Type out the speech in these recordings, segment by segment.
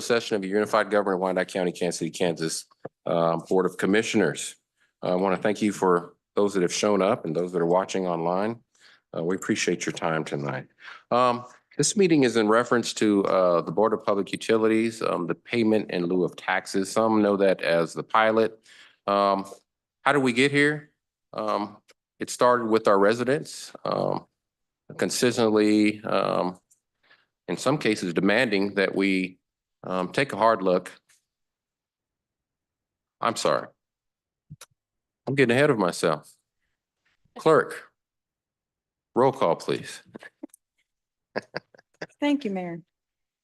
Session of the Unified Government of Wyandotte County, Kansas City, Kansas, Board of Commissioners. I want to thank you for those that have shown up and those that are watching online. We appreciate your time tonight. This meeting is in reference to the Board of Public Utilities, the payment in lieu of taxes. Some know that as the pilot. How did we get here? It started with our residents consistently, in some cases, demanding that we take a hard look. I'm sorry. I'm getting ahead of myself. Clerk, roll call, please. Thank you, Mayor.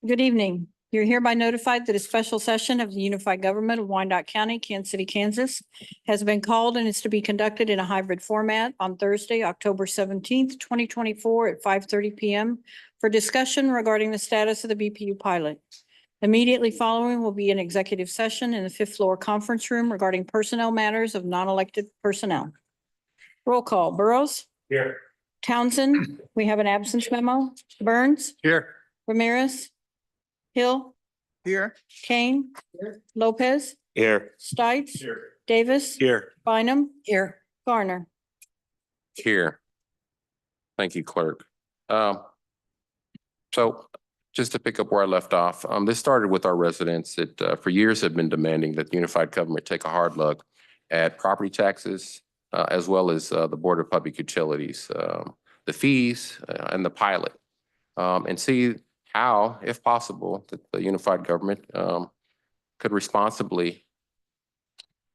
Good evening. You're hereby notified that a special session of the Unified Government of Wyandotte County, Kansas City, Kansas has been called and is to be conducted in a hybrid format on Thursday, October 17th, 2024 at 5:30 p.m. for discussion regarding the status of the BPU pilot. Immediately following will be an executive session in the fifth floor conference room regarding personnel matters of non-elected personnel. Roll call. Burrows. Here. Townsend. We have an absence memo. Burns. Here. Ramirez. Hill. Here. Kane. Lopez. Here. Stites. Here. Davis. Here. Bynum. Here. Garner. Here. Thank you, clerk. So just to pick up where I left off, this started with our residents that for years have been demanding that the unified government take a hard look at property taxes as well as the Board of Public Utilities, the fees and the pilot, and see how, if possible, that the unified government could responsibly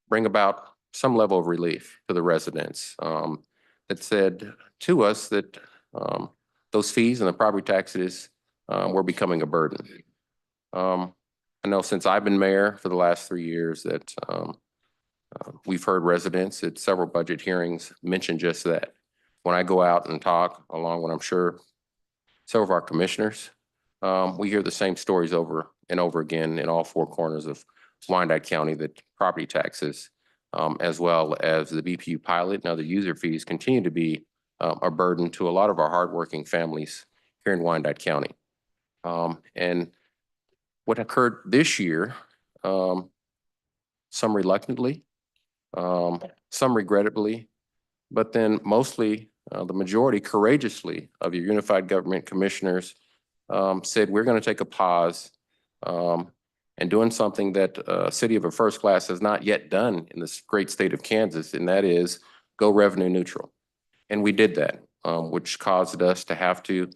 bring about some level of relief to the residents. That said to us that those fees and the property taxes were becoming a burden. I know since I've been mayor for the last 3 years that we've heard residents at several budget hearings mention just that. When I go out and talk, along with I'm sure several of our commissioners, we hear the same stories over and over again in all four corners of Wyandotte County that property taxes, as well as the BPU pilot and other user fees continue to be a burden to a lot of our hardworking families here in Wyandotte County. And what occurred this year, some reluctantly, some regrettably, but then mostly the majority courageously of your unified government commissioners said, we're going to take a pause and doing something that a city of a first class has not yet done in this great state of Kansas, and that is go revenue neutral. And we did that, which caused us to have to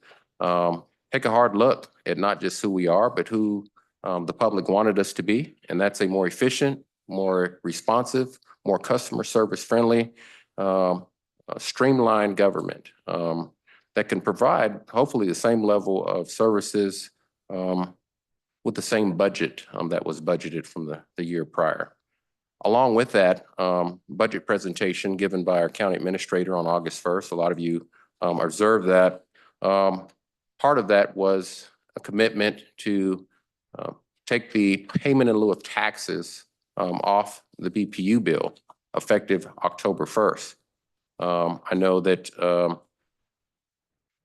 take a hard look at not just who we are, but who the public wanted us to be. And that's a more efficient, more responsive, more customer service friendly, streamlined government that can provide hopefully the same level of services with the same budget that was budgeted from the year prior. Along with that budget presentation given by our county administrator on August 1st, a lot of you observed that. Part of that was a commitment to take the payment in lieu of taxes off the BPU bill effective October 1st. I know that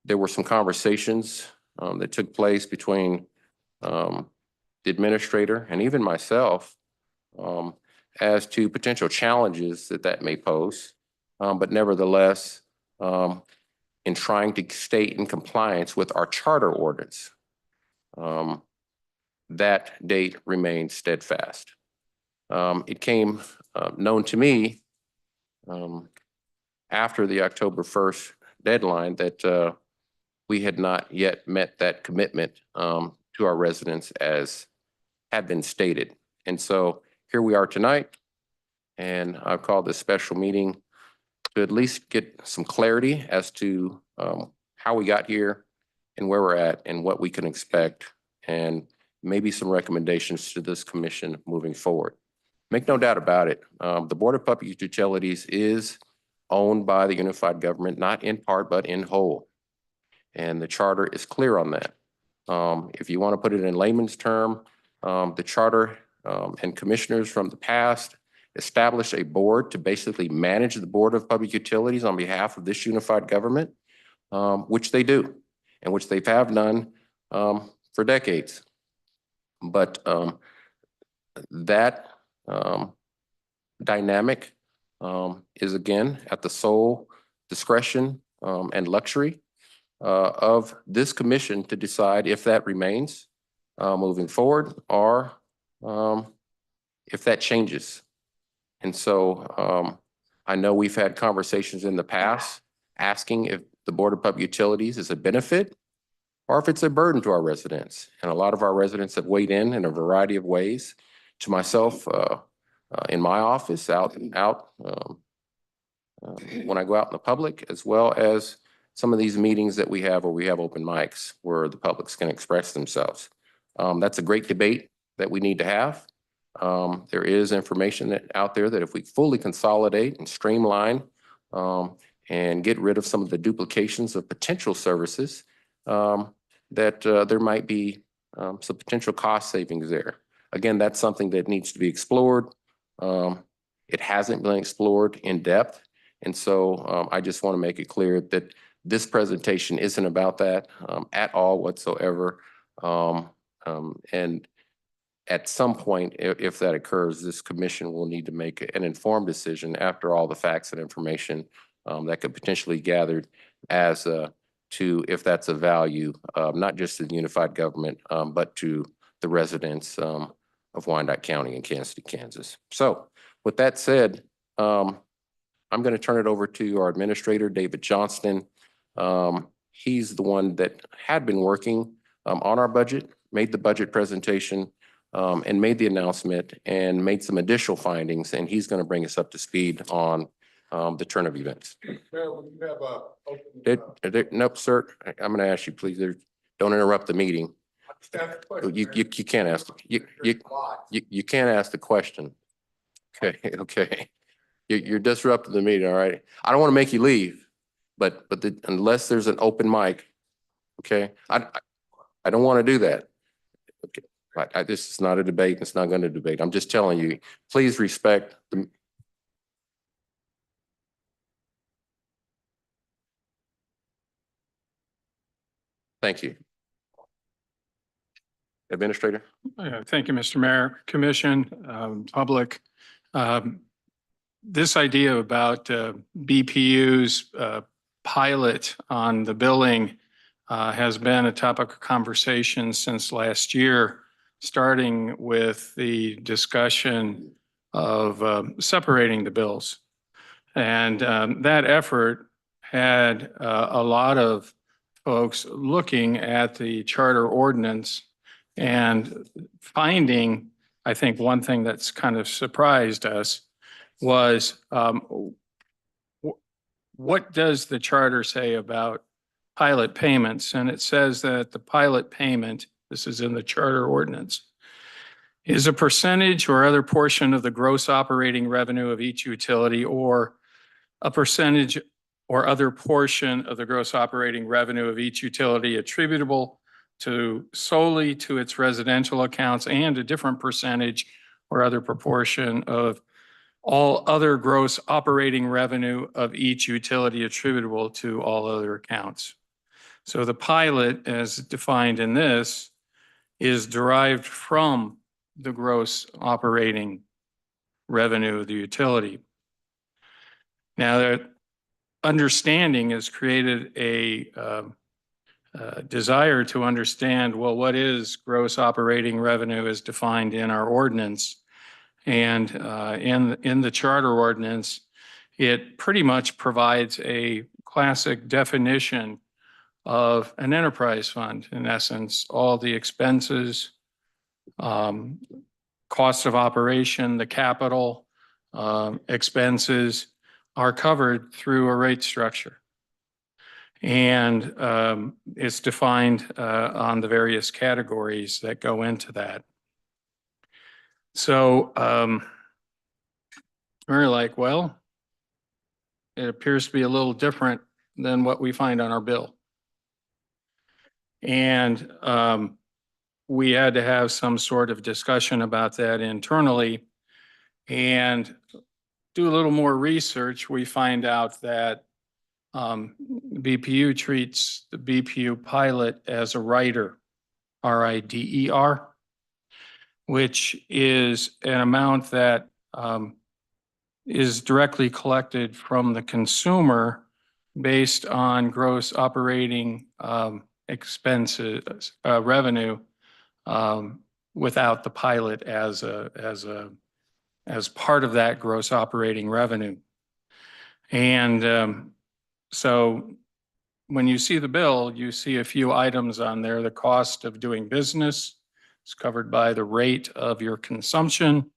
there were some conversations that took place between the administrator and even myself as to potential challenges that may pose. But nevertheless, in trying to stay in compliance with our charter ordinance, that date remains steadfast. It came known to me after the October 1st deadline that we had not yet met that commitment to our residents as had been stated. And so here we are tonight, and I've called this special meeting to at least get some clarity as to how we got here and where we're at and what we can expect, and maybe some recommendations to this commission moving forward. Make no doubt about it, the Board of Public Utilities is owned by the unified government, not in part, but in whole. And the charter is clear on that. If you want to put it in layman's term, the charter and commissioners from the past established a board to basically manage the Board of Public Utilities on behalf of this unified government, which they do, and which they have done for decades. But that dynamic is again at the sole discretion and luxury of this commission to decide if that remains moving forward or if that changes. And so I know we've had conversations in the past asking if the Board of Public Utilities is a benefit or if it's a burden to our residents. And a lot of our residents have weighed in a variety of ways. To myself, in my office, out when I go out in the public, as well as some of these meetings that we have where we have open mics where the publics can express themselves. That's a great debate that we need to have. There is information out there that if we fully consolidate and streamline and get rid of some of the duplications of potential services, that there might be some potential cost savings there. Again, that's something that needs to be explored. It hasn't been explored in depth. And so I just want to make it clear that this presentation isn't about that at all whatsoever. And at some point, if that occurs, this commission will need to make an informed decision after all the facts and information that could potentially gathered as to if that's a value, not just to the unified government, but to the residents of Wyandotte County and Kansas City, Kansas. So with that said, I'm going to turn it over to our administrator, David Johnston. He's the one that had been working on our budget, made the budget presentation, and made the announcement and made some additional findings, and he's going to bring us up to speed on the turn of events. Nope, sir. I'm going to ask you, please, don't interrupt the meeting. You can't ask. You can't ask the question. Okay, okay. You're disrupting the meeting, all right? I don't want to make you leave, but unless there's an open mic, okay? I don't want to do that. Okay. This is not a debate. It's not going to debate. I'm just telling you, please respect the. Thank you. Administrator. Thank you, Mr. Mayor, Commission, public. This idea about BPU's pilot on the billing has been a topic of conversation since last year, starting with the discussion of separating the bills. And that effort had a lot of folks looking at the charter ordinance and finding, I think one thing that's kind of surprised us was what does the charter say about pilot payments? And it says that the pilot payment, this is in the charter ordinance, is a percentage or other portion of the gross operating revenue of each utility, or a percentage or other portion of the gross operating revenue of each utility attributable solely to its residential accounts, and a different percentage or other proportion of all other gross operating revenue of each utility attributable to all other accounts. So the pilot, as defined in this, is derived from the gross operating revenue of the utility. Now, that understanding has created a desire to understand, well, what is gross operating revenue as defined in our ordinance? And in the charter ordinance, it pretty much provides a classic definition of an enterprise fund. In essence, all the expenses, costs of operation, the capital expenses are covered through a rate structure. And it's defined on the various categories that go into that. So we're like, well, it appears to be a little different than what we find on our bill. And we had to have some sort of discussion about that internally and do a little more research. We find out that BPU treats the BPU pilot as a rider, R-I-D-E-R. which is an amount that is directly collected from the consumer based on gross operating expenses, revenue, without the pilot as part of that gross operating revenue. And so when you see the bill, you see a few items on there. The cost of doing business is covered by the rate of your consumption.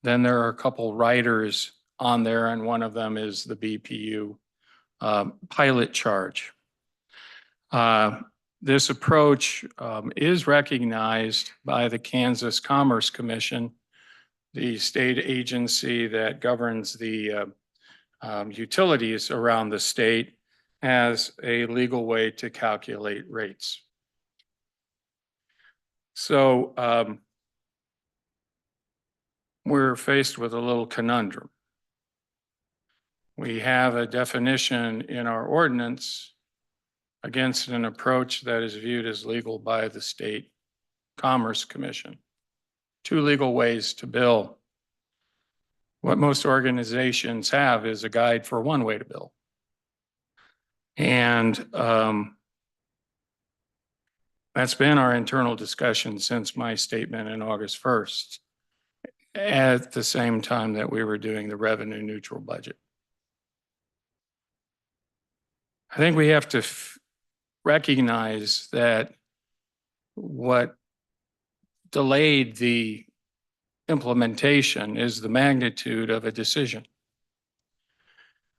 Then there are a couple riders on there, and one of them is the BPU pilot charge. This approach is recognized by the Kansas Commerce Commission, the state agency that governs the utilities around the state, as a legal way to calculate rates. So we're faced with a little conundrum. We have a definition in our ordinance against an approach that is viewed as legal by the State Commerce Commission. Two legal ways to bill. What most organizations have is a guide for one way to bill. And that's been our internal discussion since my statement in August 1st, at the same time that we were doing the revenue neutral budget. I think we have to recognize that what delayed the implementation is the magnitude of a decision.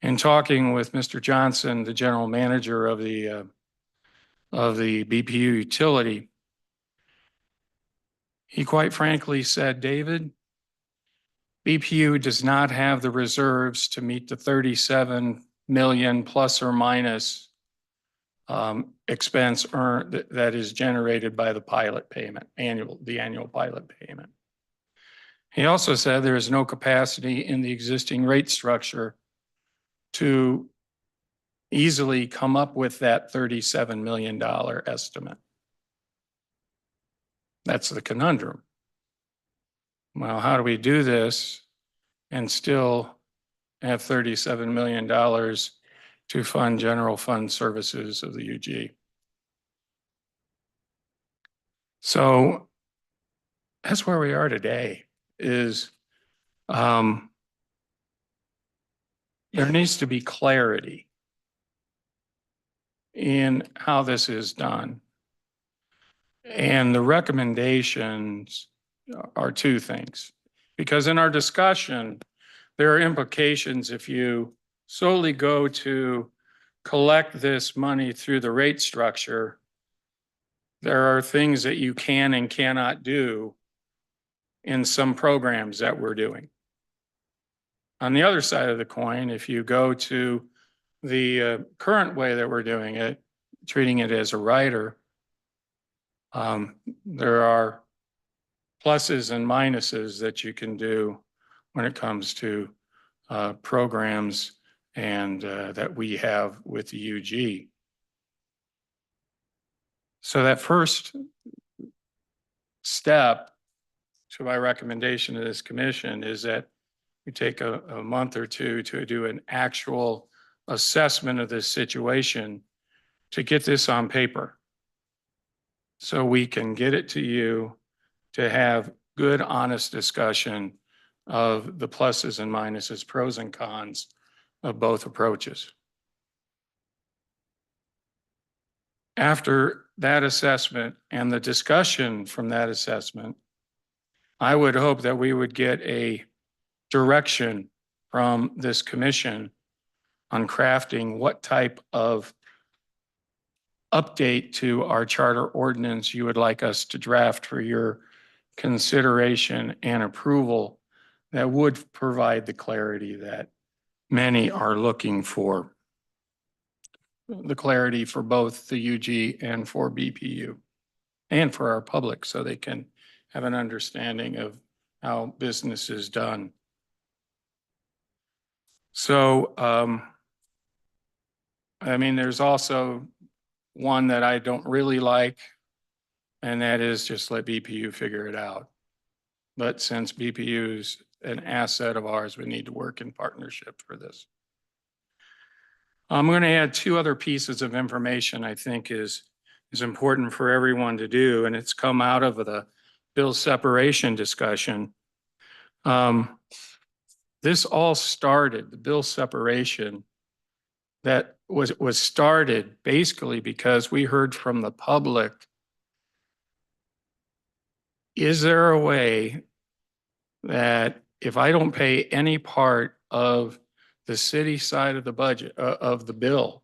In talking with Mr. Johnson, the general manager of the BPU utility, he quite frankly said, David, BPU does not have the reserves to meet the 37 million plus or minus expense earned that is generated by the pilot payment, the annual pilot payment. He also said there is no capacity in the existing rate structure to easily come up with that $37 million estimate. That's the conundrum. Well, how do we do this and still have $37 million to fund general fund services of the UG? So that's where we are today, is there needs to be clarity in how this is done. And the recommendations are two things, because in our discussion, there are implications if you solely go to collect this money through the rate structure. There are things that you can and cannot do in some programs that we're doing. On the other side of the coin, if you go to the current way that we're doing it, treating it as a rider, there are pluses and minuses that you can do when it comes to programs and that we have with the UG. So that first step to my recommendation to this commission is that we take a month or two to do an actual assessment of this situation to get this on paper, so we can get it to you to have good, honest discussion of the pluses and minuses, pros and cons of both approaches. After that assessment and the discussion from that assessment, I would hope that we would get a direction from this commission on crafting what type of update to our charter ordinance you would like us to draft for your consideration and approval that would provide the clarity that many are looking for. The clarity for both the UG and for BPU and for our public, so they can have an understanding of how business is done. So, I mean, there's also one that I don't really like, and that is just let BPU figure it out. But since BPU is an asset of ours, we need to work in partnership for this. I'm going to add two other pieces of information I think is important for everyone to do, and it's come out of the bill separation discussion. This all started, the bill separation, that was started basically because we heard from the public, is there a way that if I don't pay any part of the city side of the budget, of the bill,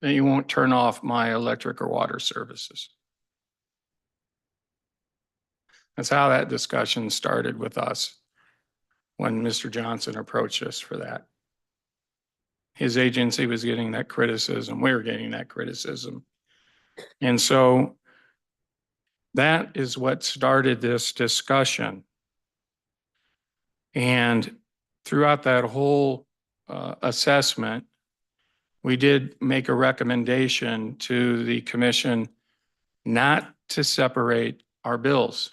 then you won't turn off my electric or water services? That's how that discussion started with us when Mr. Johnson approached us for that. His agency was getting that criticism. We were getting that criticism. And so that is what started this discussion. And throughout that whole assessment, we did make a recommendation to the commission not to separate our bills,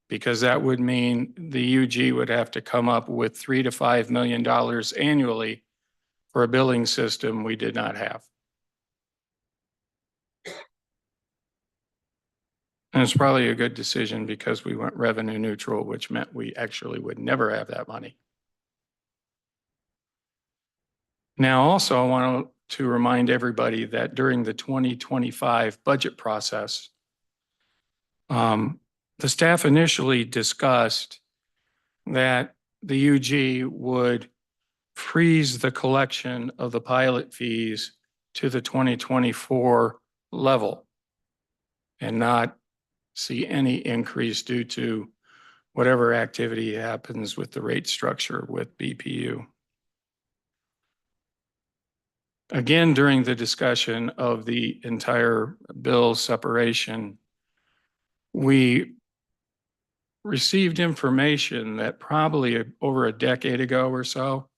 because that would mean the UG would have to come up with $3 to $5 million annually for a billing system we did not have. And it's probably a good decision because we went revenue neutral, which meant we actually would never have that money. Now, also, I want to remind everybody that during the 2025 budget process, the staff initially discussed that the UG would freeze the collection of the pilot fees to the 2024 level and not see any increase due to whatever activity happens with the rate structure with BPU. Again, during the discussion of the entire bill separation, we received information that probably over a decade ago or so,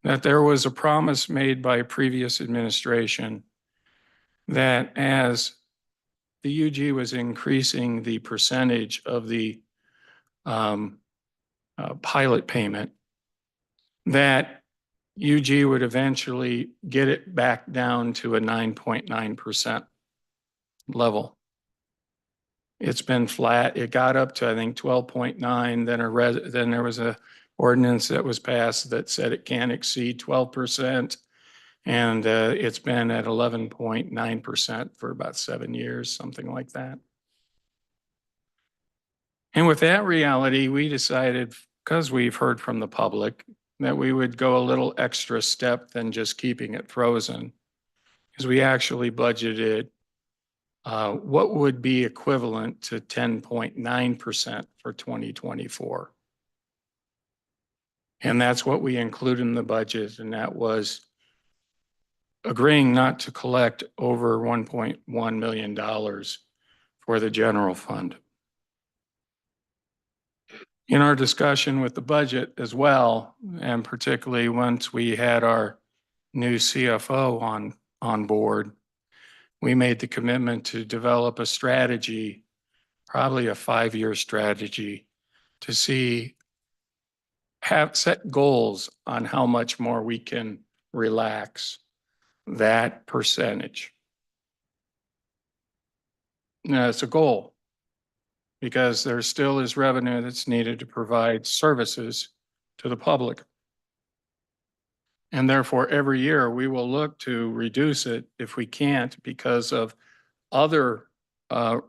that there was a promise made by a previous administration that as the UG was increasing the percentage of the pilot payment, that UG would eventually get it back down to a 9.9% level. It's been flat. It got up to, I think, 12.9. Then there was a ordinance that was passed that said it can't exceed 12%. And it's been at 11.9% for about 7 years, something like that. And with that reality, we decided, because we've heard from the public, that we would go a little extra step than just keeping it frozen, because we actually budgeted what would be equivalent to 10.9% for 2024. And that's what we included in the budget, and that was agreeing not to collect over $1.1 million for the general fund. In our discussion with the budget as well, and particularly once we had our new CFO on board, we made the commitment to develop a strategy, probably a 5-year strategy, to set goals on how much more we can relax that percentage. Now, it's a goal because there still is revenue that's needed to provide services to the public. And therefore, every year we will look to reduce it if we can't because of other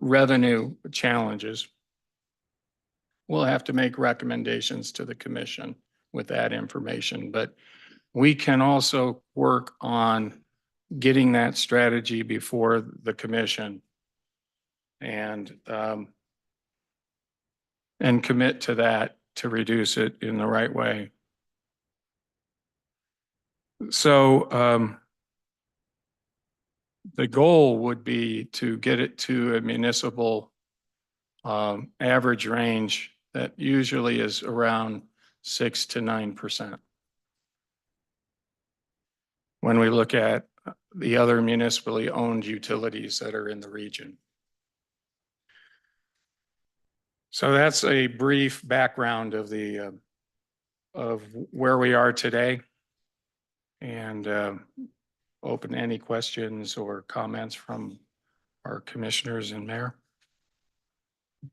revenue challenges. We'll have to make recommendations to the commission with that information, but we can also work on getting that strategy before the commission and commit to that to reduce it in the right way. So the goal would be to get it to a municipal average range that usually is around 6 to 9%. When we look at the other municipally owned utilities that are in the region. So that's a brief background of of where we are today. And open to any questions or comments from our commissioners and mayor.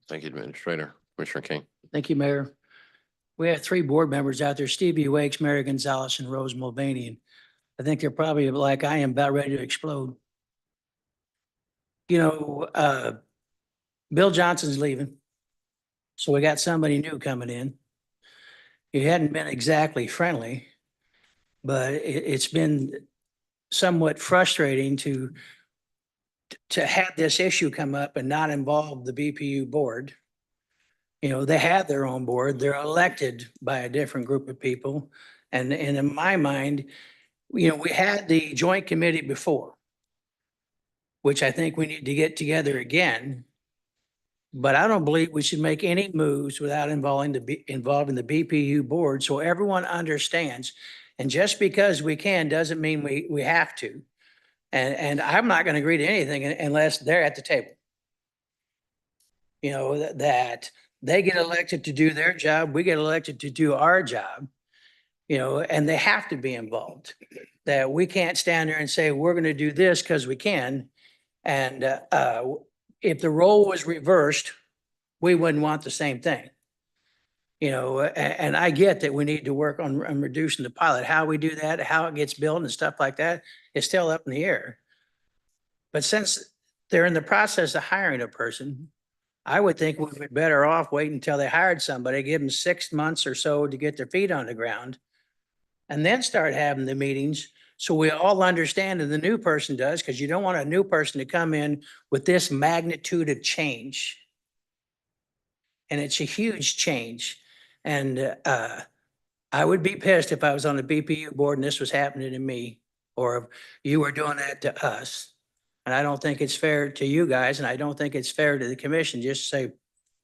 Thank you, Administrator. Commissioner King. Thank you, Mayor. We have three board members out there, Stevie Wakes, Mary Gonzalez, and Rose Mulvaney. I think they're probably like I am, about ready to explode. You know, Bill Johnson's leaving. So we got somebody new coming in. He hadn't been exactly friendly, but it's been somewhat frustrating to have this issue come up and not involve the BPU board. You know, they have their own board. They're elected by a different group of people. And in my mind, you know, we had the joint committee before, which I think we need to get together again. But I don't believe we should make any moves without involving the BPU board, so everyone understands. And just because we can doesn't mean we have to. And I'm not going to agree to anything unless they're at the table. You know, that they get elected to do their job, we get elected to do our job, you know, and they have to be involved. That we can't stand there and say, we're going to do this because we can. And if the role was reversed, we wouldn't want the same thing. You know, and I get that we need to work on reducing the pilot. How we do that, how it gets built and stuff like that is still up in the air. But since they're in the process of hiring a person, I would think we would be better off waiting until they hired somebody, give them 6 months or so to get their feet on the ground, and then start having the meetings so we all understand, and the new person does, because you don't want a new person to come in with this magnitude of change. And it's a huge change. And I would be pissed if I was on the BPU board and this was happening to me, or if you were doing that to us. And I don't think it's fair to you guys, and I don't think it's fair to the commission just to say,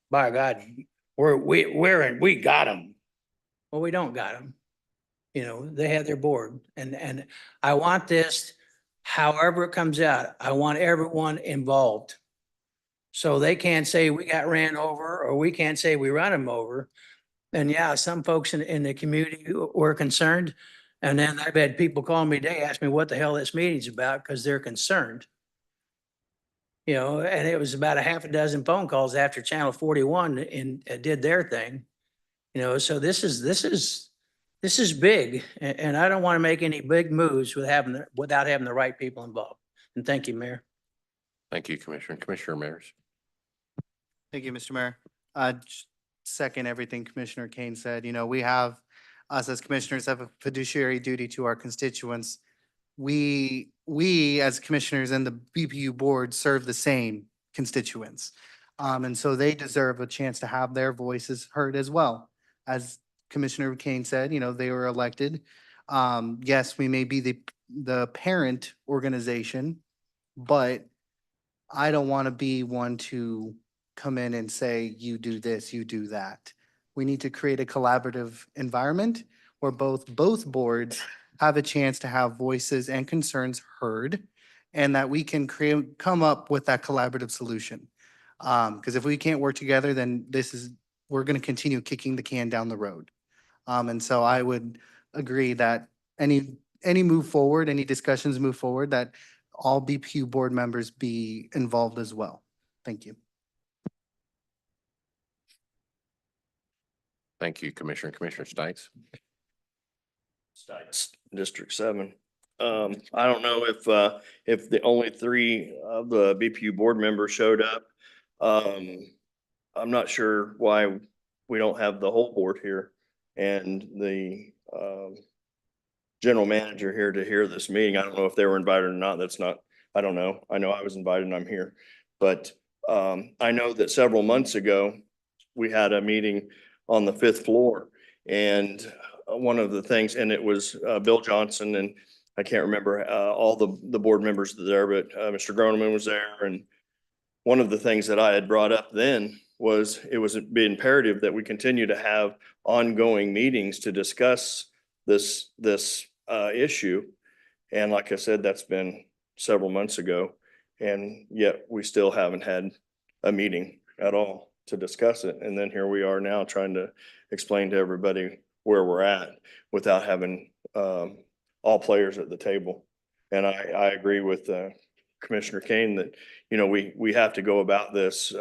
by God, we got them. Well, we don't got them. You know, they have their board, and I want this, however it comes out, I want everyone involved. So they can't say we got ran over, or we can't say we run them over. And yeah, some folks in the community were concerned. And then I've had people call me today, ask me what the hell this meeting's about, because they're concerned. You know, and it was about a half a dozen phone calls after Channel 41 and did their thing. You know, so this is big, and I don't want to make any big moves without having the right people involved. And thank you, Mayor. Thank you, Commissioner. Commissioner Mayers. Thank you, Mr. Mayor. Just second everything Commissioner Kane said. You know, us as commissioners have a fiduciary duty to our constituents. We as commissioners and the BPU board serve the same constituents. And so they deserve a chance to have their voices heard as well. As Commissioner Kane said, you know, they were elected. Yes, we may be the parent organization, but I don't want to be one to come in and say, you do this, you do that. We need to create a collaborative environment where both boards have a chance to have voices and concerns heard, and that we can come up with that collaborative solution. Because if we can't work together, then we're going to continue kicking the can down the road. And so I would agree that any move forward, any discussions move forward, that all BPU board members be involved as well. Thank you. Thank you, Commissioner. Commissioner Stites. Stites, District 7. I don't know if the only 3 of the BPU board members showed up. I'm not sure why we don't have the whole board here and the general manager here to hear this meeting. I don't know if they were invited or not. I don't know. I know I was invited and I'm here. But I know that several months ago, we had a meeting on the 5th floor, and one of the things, and it was Bill Johnson, and I can't remember all the board members there, but Mr. Groneman was there. And one of the things that I had brought up then was it was be imperative that we continue to have ongoing meetings to discuss this issue. And like I said, that's been several months ago, and yet we still haven't had a meeting at all to discuss it. And then here we are now trying to explain to everybody where we're at without having all players at the table. And I agree with Commissioner Kane that, you know, we have to go about this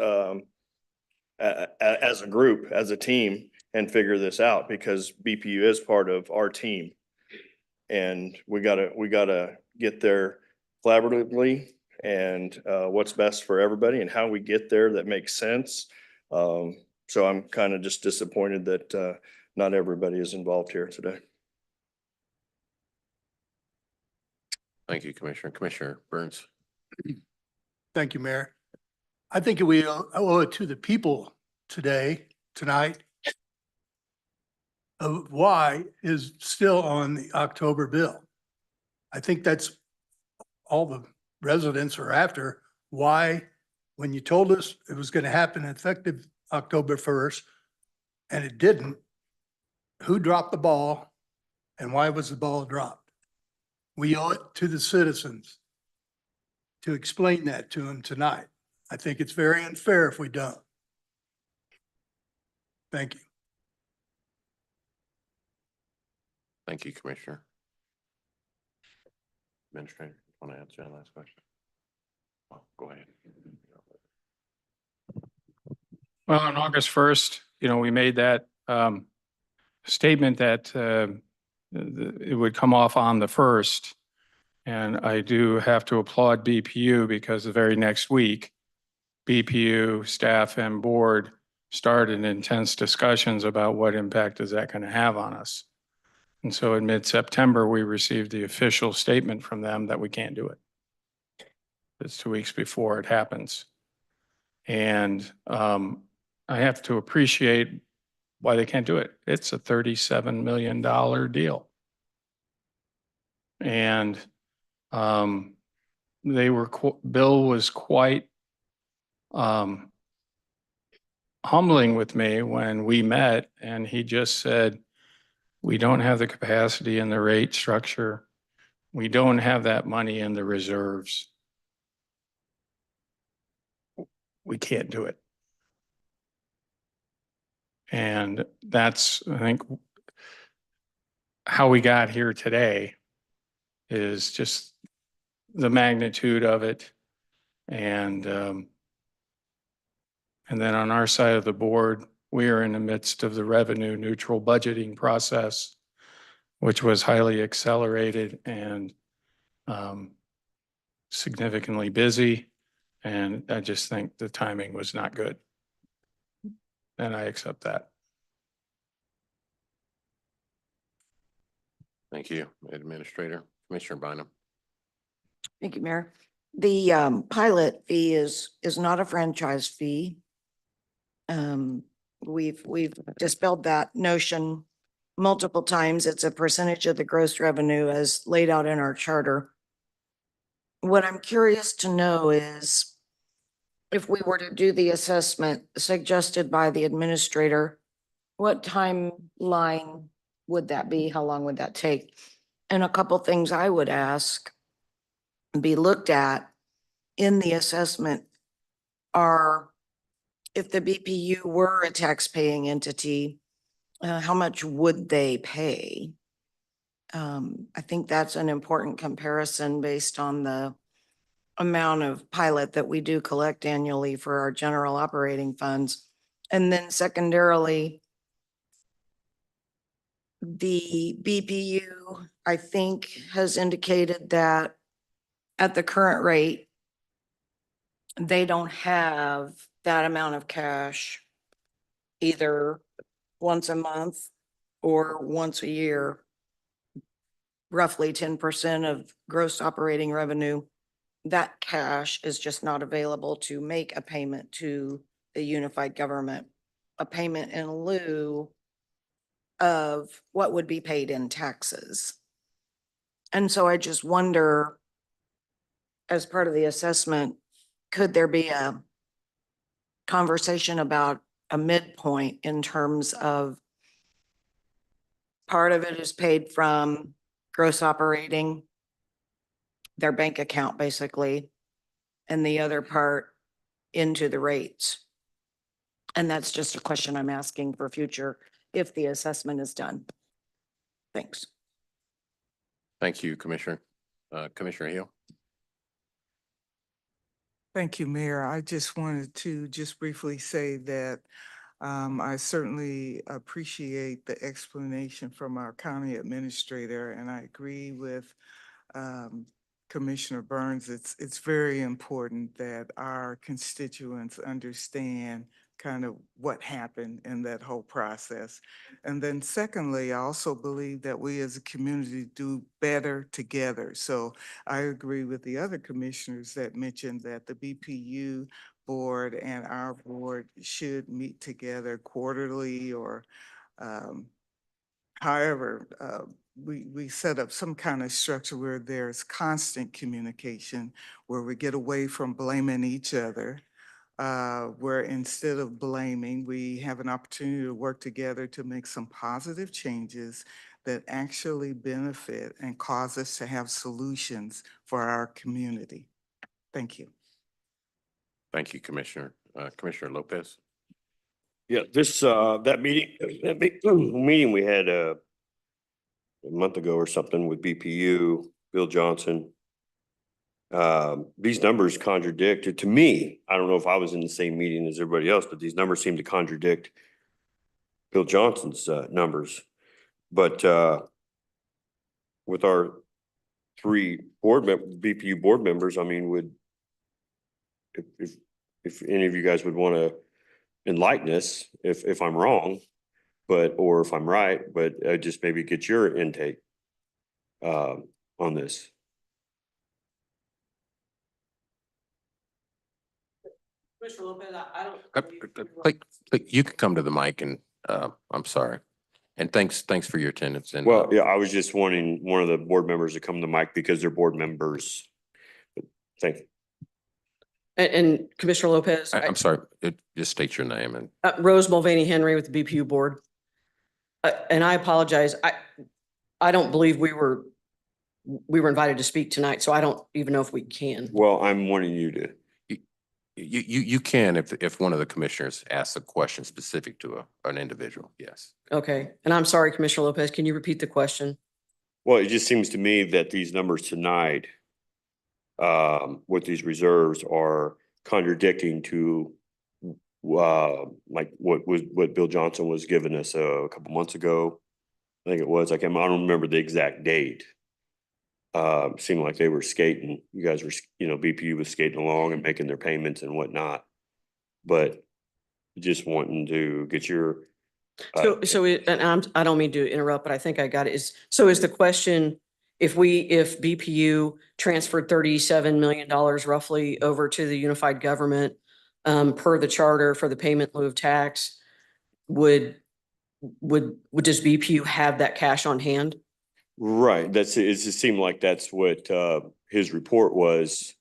as a group, as a team, and figure this out, because BPU is part of our team. And we gotta get there collaboratively, and what's best for everybody and how we get there that makes sense. So I'm kind of just disappointed that not everybody is involved here today. Thank you, Commissioner. Commissioner Burns. Thank you, Mayor. I think we owe it to the people tonight, of why is still on the October bill. I think that's all the residents are after. Why, when you told us it was going to happen effective October 1st and it didn't, who dropped the ball and why was the ball dropped? We owe it to the citizens to explain that to them tonight. I think it's very unfair if we don't. Thank you. Thank you, Commissioner. Administrator, want to answer that last question? Oh, go ahead. Well, on August 1st, you know, we made that statement that it would come off on the 1st. And I do have to applaud BPU, because the very next week, BPU staff and board started intense discussions about what impact is that going to have on us. And so in mid-September, we received the official statement from them that we can't do it. It's 2 weeks before it happens. And I have to appreciate why they can't do it. It's a $37 million deal. And Bill was quite humbling with me when we met, and he just said, we don't have the capacity in the rate structure. We don't have that money in the reserves. We can't do it. And that's, I think, how we got here today, is just the magnitude of it. And then on our side of the board, we are in the midst of the revenue neutral budgeting process, which was highly accelerated and significantly busy. And I just think the timing was not good. And I accept that. Thank you, Administrator. Commissioner Bynum. Thank you, Mayor. The pilot fee is not a franchise fee. We've dispelled that notion multiple times. It's a percentage of the gross revenue as laid out in our charter. What I'm curious to know is, if we were to do the assessment suggested by the administrator, what timeline would that be? How long would that take? And a couple things I would ask be looked at in the assessment are, if the BPU were a tax-paying entity, how much would they pay? I think that's an important comparison based on the amount of pilot that we do collect annually for our general operating funds. And then secondarily, the BPU, I think, has indicated that at the current rate, they don't have that amount of cash either once a month or once a year. Roughly 10% of gross operating revenue, that cash is just not available to make a payment to the unified government, a payment in lieu of what would be paid in taxes. And so I just wonder, as part of the assessment, could there be a conversation about a midpoint in terms of part of it is paid from gross operating, their bank account basically, and the other part into the rates? And that's just a question I'm asking for future if the assessment is done. Thanks. Thank you, Commissioner. Commissioner Hill. Thank you, Mayor. I just wanted to just briefly say that I certainly appreciate the explanation from our county administrator, and I agree with Commissioner Burns. It's very important that our constituents understand kind of what happened in that whole process. And then secondly, I also believe that we as a community do better together. So I agree with the other commissioners that mentioned that the BPU board and our board should meet together quarterly or however, we set up some kind of structure where there's constant communication, where we get away from blaming each other, where instead of blaming, we have an opportunity to work together to make some positive changes that actually benefit and cause us to have solutions for our community. Thank you. Thank you, Commissioner. Commissioner Lopez. Yeah, that meeting we had a month ago or something with BPU, Bill Johnson. These numbers contradict to me. I don't know if I was in the same meeting as everybody else, but these numbers seem to contradict Bill Johnson's numbers. But with our three BPU board members, I mean, if any of you guys would want to enlighten us if I'm wrong, or if I'm right, but just maybe get your intake on this. Mr. Lopez, I don't. You can come to the mic and I'm sorry. And thanks for your attendance. And Well, yeah, I was just wanting one of the board members to come to the mic because they're board members. Thank you. And Commissioner Lopez, I'm sorry, just state your name and Rose Mulvaney Henry with the BPU board. And I apologize. I don't believe we were invited to speak tonight, so I don't even know if we can. Well, I'm wanting you to. you can if one of the commissioners asks a question specific to an individual, yes. Okay. And I'm sorry, Commissioner Lopez, can you repeat the question? Well, it just seems to me that these numbers tonight with these reserves are contradicting to like what Bill Johnson was giving us a couple months ago. I think it was, I don't remember the exact date. Seemed like they were skating. You guys were, BPU was skating along and making their payments and whatnot. But just wanting to get your. I don't mean to interrupt, but I think I got it. Is the question, if BPU transferred $37 million roughly over to the unified government per the charter for the payment in lieu of tax, would just BPU have that cash on hand? Right. It just seemed like that's what his report was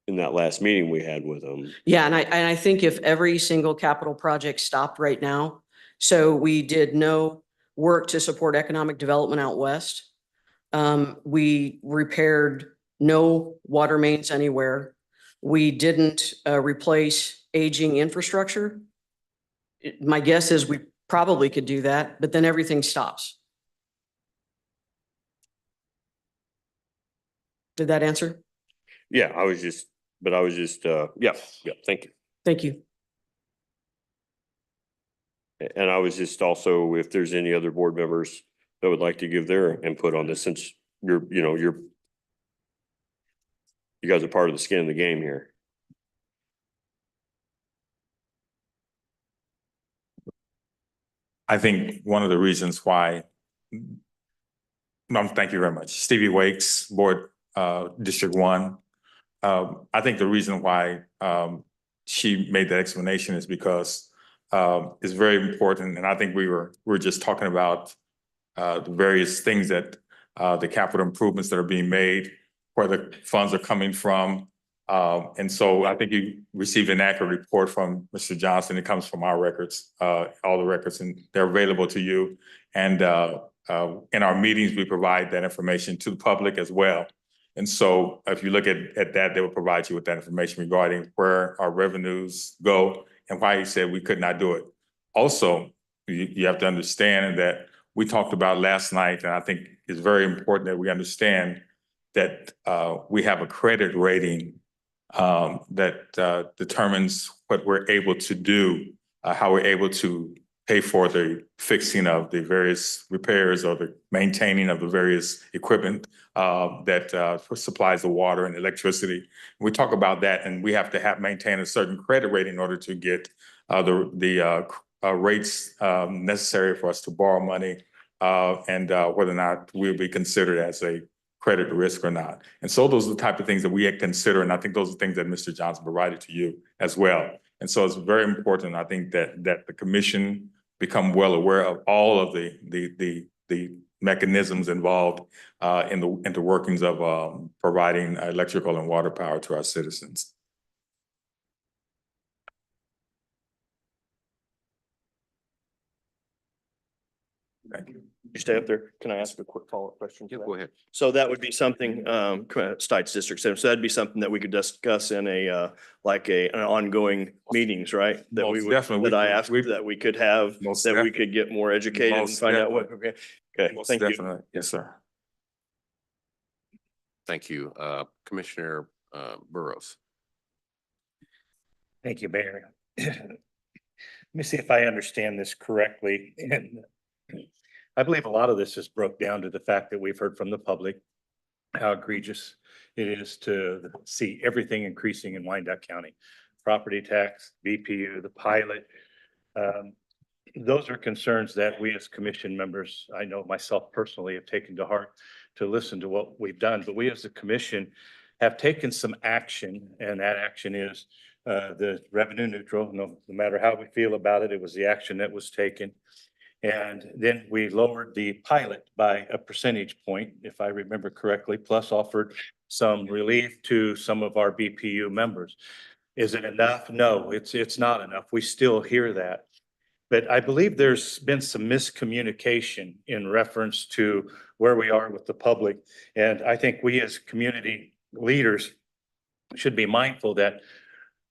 in that last meeting we had with him. Yeah, and I think if every single capital project stopped right now, so we did no work to support economic development out west. We repaired no water mains anywhere. We didn't replace aging infrastructure. My guess is we probably could do that, but then everything stops. Did that answer? Yeah, I was just, yeah, thank you. Thank you. And I was just also, if there's any other board members that would like to give their input on this, since you guys are part of the skin in the game here. I think one of the reasons why, thank you very much. Stevie Wakes, Board District 1. I think the reason why she made that explanation is because it's very important. And I think we were just talking about the various things that the capital improvements that are being made, where the funds are coming from. And so I think you received an accurate report from Mr. Johnson. It comes from our records, all the records, and they're available to you. And in our meetings, we provide that information to the public as well. And so if you look at that, they will provide you with that information regarding where our revenues go and why he said we could not do it. Also, you have to understand that we talked about last night, and I think it's very important that we understand that we have a credit rating that determines what we're able to do, how we're able to pay for the fixing of the various repairs or the maintaining of the various equipment that supplies the water and electricity. We talk about that, and we have to maintain a certain credit rating in order to get the rates necessary for us to borrow money and whether or not we'll be considered as a credit risk or not. And so those are the type of things that we consider, and I think those are things that Mr. Johnson provided to you as well. And so it's very important, I think, that the commission become well aware of all of the mechanisms involved in the workings of providing electrical and water power to our citizens. Thank you. You stay up there. Can I ask a quick follow-up question? Yeah, go ahead. So that would be something, Stites District Center, so that'd be something that we could discuss in an ongoing meetings, right? That we Most would, definitely. that I asked that we could have, Most that we definitely. could get more educated and Most find out what, okay. Okay, Most thank you. definitely. Yes, sir. Thank you. Commissioner Burrows. Thank you, Mayor. Let me see if I understand this correctly. And I believe a lot of this is broke down to the fact that we've heard from the public how egregious it is to see everything increasing in Wyandotte County. Property tax, BPU, the pilot. Those are concerns that we as commission members, I know myself personally, have taken to heart to listen to what we've done. But we as a commission have taken some action, and that action is the revenue neutral. No matter how we feel about it, it was the action that was taken. And then we lowered the pilot by a percentage point, if I remember correctly, plus offered some relief to some of our BPU members. Is it enough? No, it's not enough. We still hear that. But I believe there's been some miscommunication in reference to where we are with the public. And I think we as community leaders should be mindful that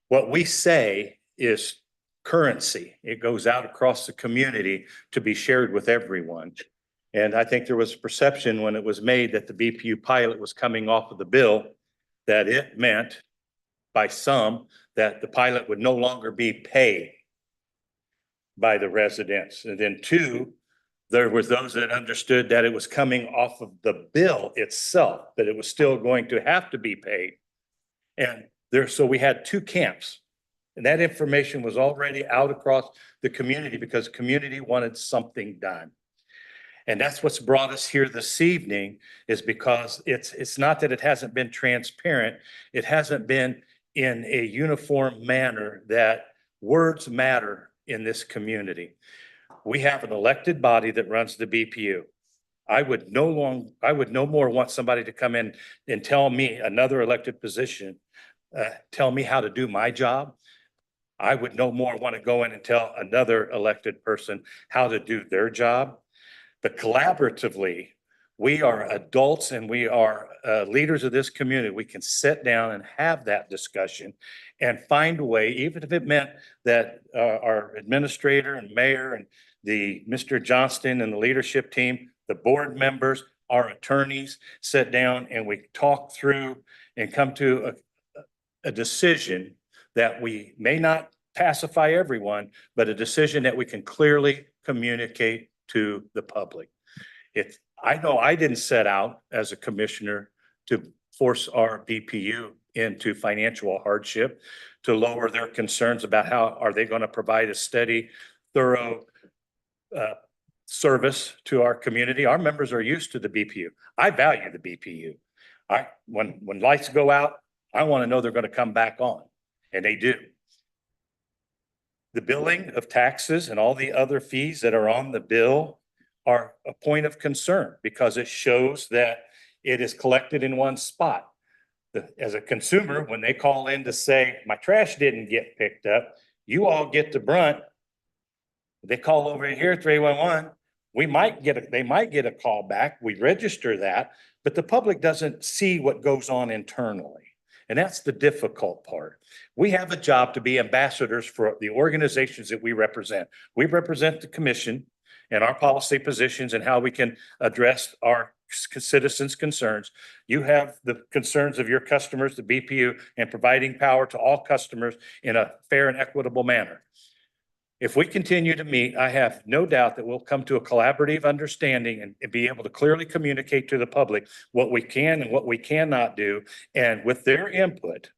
what we say is currency. It goes out across the community to be shared with everyone. And I think there was a perception when it was made that the BPU pilot was coming off of the bill, that it meant by some that the pilot would no longer be paid by the residents. And then two, there was those that understood that it was coming off of the bill itself, that it was still going to have to be paid. And so we had two camps. And that information was already out across the community because the community wanted something done. And that's what's brought us here this evening, is because it's not that it hasn't been transparent. It hasn't been in a uniform manner that words matter in this community. We have an elected body that runs the BPU. I would no more want somebody to come in and tell me, another elected position, tell me how to do my job. I would no more want to go in and tell another elected person how to do their job. But collaboratively, we are adults and we are leaders of this community. We can sit down and have that discussion and find a way, even if it meant that our administrator and mayor and Mr. Johnston and the leadership team, the board members, our attorneys sit down and we talk through and come to a decision that we may not pacify everyone, but a decision that we can clearly communicate to the public. I know I didn't set out as a commissioner to force our BPU into financial hardship, to lower their concerns about how are they going to provide a steady, thorough service to our community. Our members are used to the BPU. I value the BPU. When lights go out, I want to know they're going to come back on, and they do. The billing of taxes and all the other fees that are on the bill are a point of concern because it shows that it is collected in one spot. As a consumer, when they call in to say, my trash didn't get picked up, you all get the brunt. They call over here, 311, they might get a call back. We register that, but the public doesn't see what goes on internally. And that's the difficult part. We have a job to be ambassadors for the organizations that we represent. We represent the commission and our policy positions and how we can address our citizens' concerns. You have the concerns of your customers, the BPU, and providing power to all customers in a fair and equitable manner. If we continue to meet, I have no doubt that we'll come to a collaborative understanding and be able to clearly communicate to the public what we can and what we cannot do. And with their input,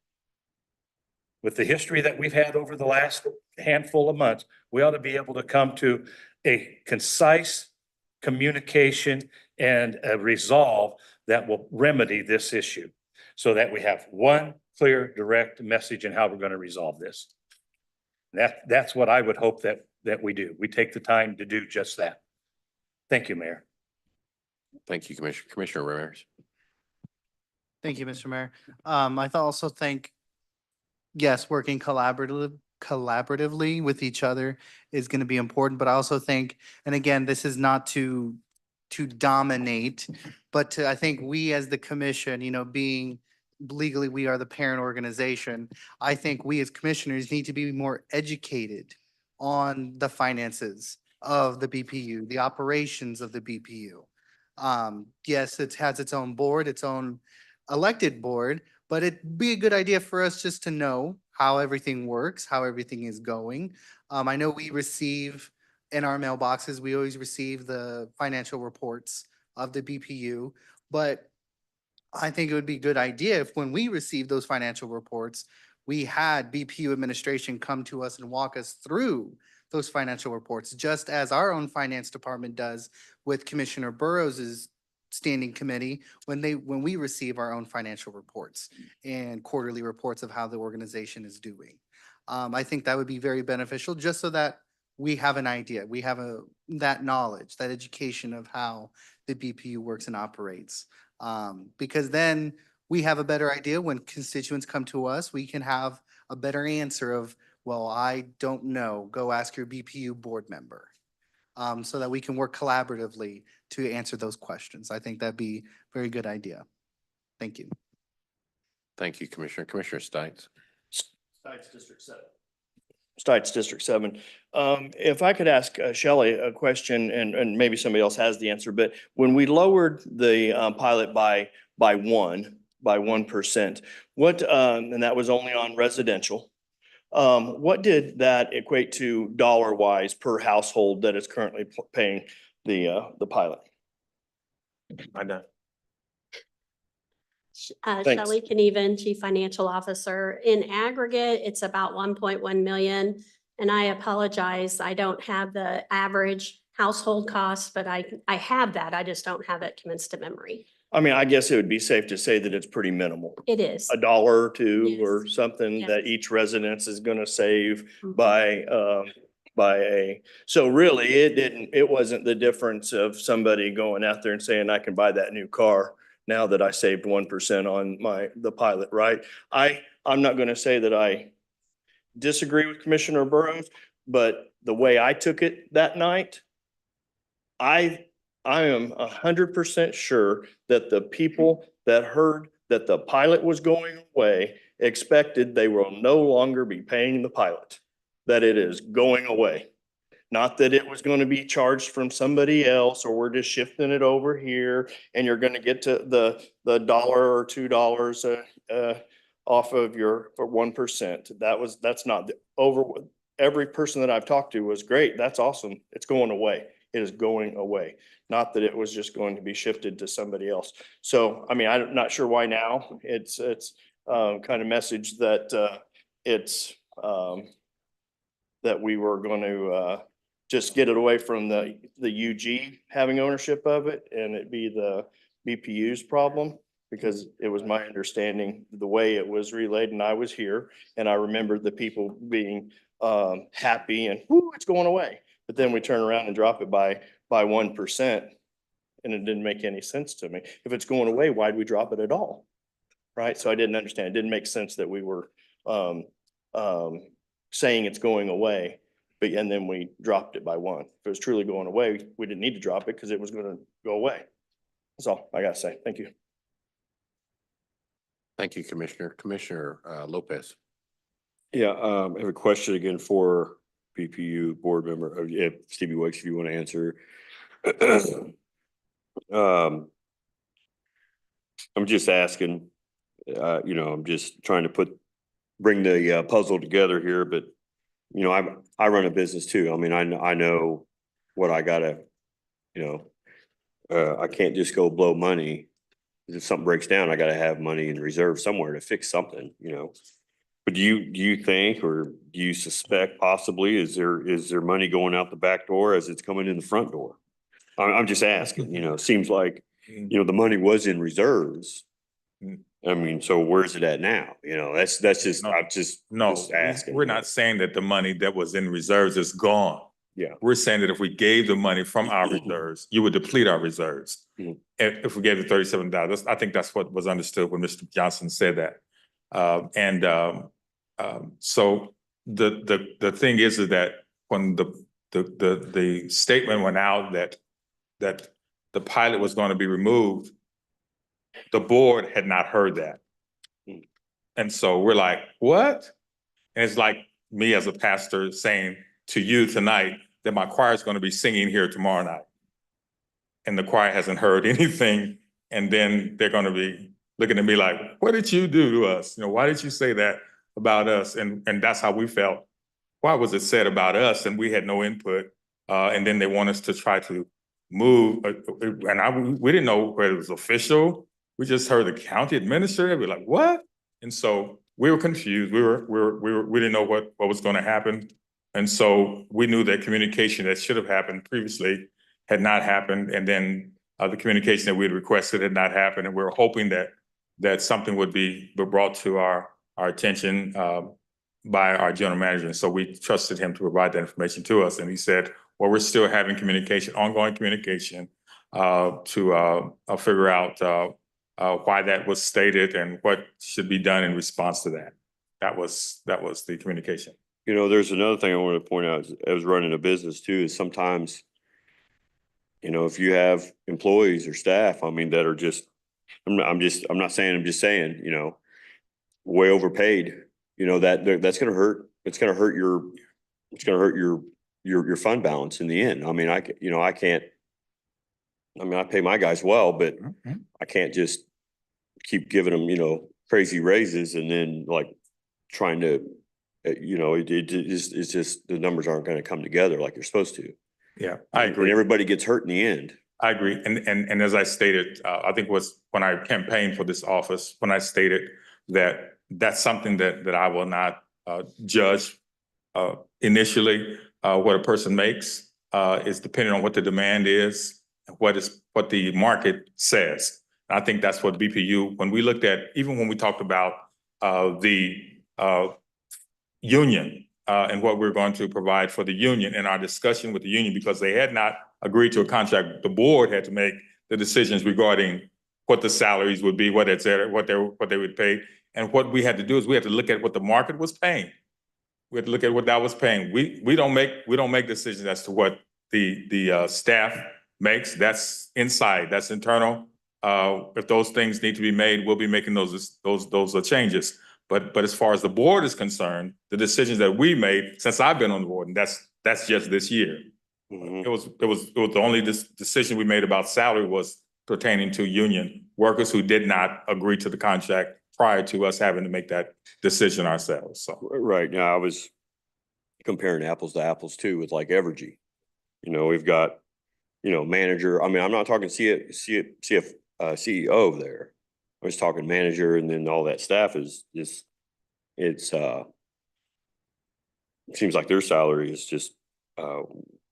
with the history that we've had over the last handful of months, we ought to be able to come to a concise communication and a resolve that will remedy this issue so that we have one clear, direct message in how we're going to resolve this. That's what I would hope that we do. We take the time to do just that. Thank you, Mayor. Thank you, Commissioner. Commissioner Ramirez. Thank you, Mr. Mayor. I also think, yes, working collaboratively with each other is going to be important, but I also think, and again, this is not to dominate, but I think we as the commission, being legally, we are the parent organization. I think we as commissioners need to be more educated on the finances of the BPU, the operations of the BPU. Yes, it has its own board, its own elected board, but it'd be a good idea for us just to know how everything works, how everything is going. I know we receive in our mailboxes, we always receive the financial reports of the BPU, but I think it would be a good idea if when we receive those financial reports, we had BPU administration come to us and walk us through those financial reports, just as our own finance department does with Commissioner Burrows's standing committee when we receive our own financial reports and quarterly reports of how the organization is doing. I think that would be very beneficial just so that we have an idea, we have that knowledge, that education of how the BPU works and operates. Because then we have a better idea when constituents come to us, we can have a better answer of, well, I don't know, go ask your BPU board member. So that we can work collaboratively to answer those questions. I think that'd be a very good idea. Thank you. Thank you, Commissioner. Commissioner Stites. Stites District 7. Stites District 7. If I could ask Shelley a question, and maybe somebody else has the answer, but when we lowered the pilot by 1%, what, and that was only on residential, what did that equate to dollar wise per household that is currently paying the pilot? I know. Thanks. Shelley Knieven, Chief Financial Officer. In aggregate, it's about 1.1 million. And I apologize, I don't have the average household cost, but I have that. I just don't have it commenced to memory. I mean, I guess it would be safe to say that it's pretty minimal. It is. $1 or $2 or Yes. something Yes. that each residence is gonna save Mhm. so really it wasn't the difference of somebody going out there and saying, I can buy that new car now that I saved 1% on the pilot, right? I'm not gonna say that I disagree with Commissioner Burrows, but the way I took it that night, I am 100% sure that the people that heard that the pilot was going away expected they will no longer be paying the pilot, that it is going away. Not that it was going to be charged from somebody else, or we're just shifting it over here and you're going to get to the $1 or $2 off of your for 1%. That's not every person that I've talked to was great. That's awesome. It's going away. It is going away. Not that it was just going to be shifted to somebody else. So, I mean, I'm not sure why now. It's kind of message that that we were going to just get it away from the UG having ownership of it and it be the BPU's problem, because it was my understanding the way it was relayed, and I was here and I remember the people being happy and whoo, it's going away. But then we turn around and drop it by 1%, and it didn't make any sense to me. If it's going away, why'd we drop it at all? Right? So I didn't understand. It didn't make sense that we were saying it's going away, and then we dropped it by 1. If it was truly going away, we didn't need to drop it because it was going to go away. That's all I gotta say. Thank you. Thank you, Commissioner. Commissioner Lopez. Yeah, I have a question again for BPU board member, yeah, Stevie Wakes, if you want to answer. Um, I'm just asking, I'm just trying to bring the puzzle together here, but I run a business too. I mean, I know what I gotta, I can't just go blow money. If something breaks down, I gotta have money in reserve somewhere to fix something, But do you think, or do you suspect possibly, is there money going out the back door as it's coming in the front door? I'm just asking, seems like, the money was in reserves. I mean, so where's it at now? That's just, No. I'm just asking. We're not saying that the money that was in reserves is gone. Yeah. We're saying that if we gave the money from our reserves, you would deplete our reserves. Mhm. If we gave the $37, I think that's what was understood when Mr. Johnson said that. So the thing is that when the statement went out that the pilot was going to be removed, the board had not heard that. And so we're like, what? And it's like me as a pastor saying to you tonight that my choir is going to be singing here tomorrow night. And the choir hasn't heard anything. And then they're going to be looking at me like, what did you do to us? Why did you say that about us? And that's how we felt. Why was it said about us? And we had no input. And then they want us to try to move. We didn't know whether it was official. We just heard the county administrator. We're like, what? And so we were confused. We didn't know what was going to happen. And so we knew that communication that should have happened previously had not happened. And then the communication that we had requested had not happened. And we were hoping that something would be brought to our attention by our general manager. And so we trusted him to provide that information to us. And he said, well, we're still having communication, ongoing communication to figure out why that was stated and what should be done in response to that. That was the communication. There's another thing I want to point out as running a business too, is sometimes, if you have employees or staff, I mean, that are just, I'm not saying, I'm just saying, way overpaid, that's going to hurt. It's going to hurt your fund balance in the end. I mean, I can't, I pay my guys well, but I can't just keep giving them, crazy raises and then like trying to, it's just the numbers aren't going to come together like you're supposed to. Yeah, I agree. And everybody gets hurt in the end. I agree. And as I stated, I think was when I campaigned for this office, when I stated that that's something that I will not judge initially. What a person makes is depending on what the demand is, what the market says. And I think that's what BPU, when we looked at, even when we talked about the union and what we're going to provide for the union in our discussion with the union, because they had not agreed to a contract. The board had to make the decisions regarding what the salaries would be, what they would pay. And what we had to do is we had to look at what the market was paying. We had to look at what that was paying. We don't make decisions as to what the staff makes. That's inside, that's internal. If those things need to be made, we'll be making those changes. But as far as the board is concerned, the decisions that we made since I've been on the board, and that's just this year. Mhm. It was the only decision we made about salary was pertaining to union workers who did not agree to the contract prior to us having to make that decision ourselves. So Right. Now I was comparing apples to apples too with like Evergy. We've got, manager. I mean, I'm not talking CEO there. I was talking manager, and then all that staff is just, it seems like their salary is just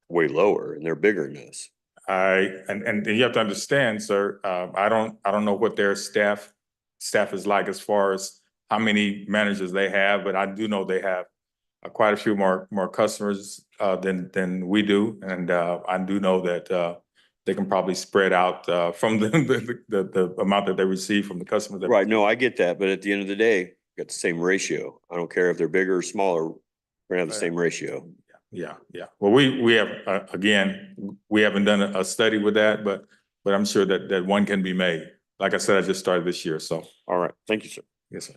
way lower and they're bigger than us. and you have to understand, sir, I don't know what their staff is like as far as how many managers they have, but I do know they have quite a few more customers than we do. And I do know that they can probably spread out from the amount that they receive from the customers. Right. No, I get that. But at the end of the day, got the same ratio. I don't care if they're bigger or smaller, we're gonna have the same ratio. Yeah. Well, we have, again, we haven't done a study with that, but I'm sure that one can be made. Like I said, I just started this year, so. All right. Thank you, sir. Yes, sir.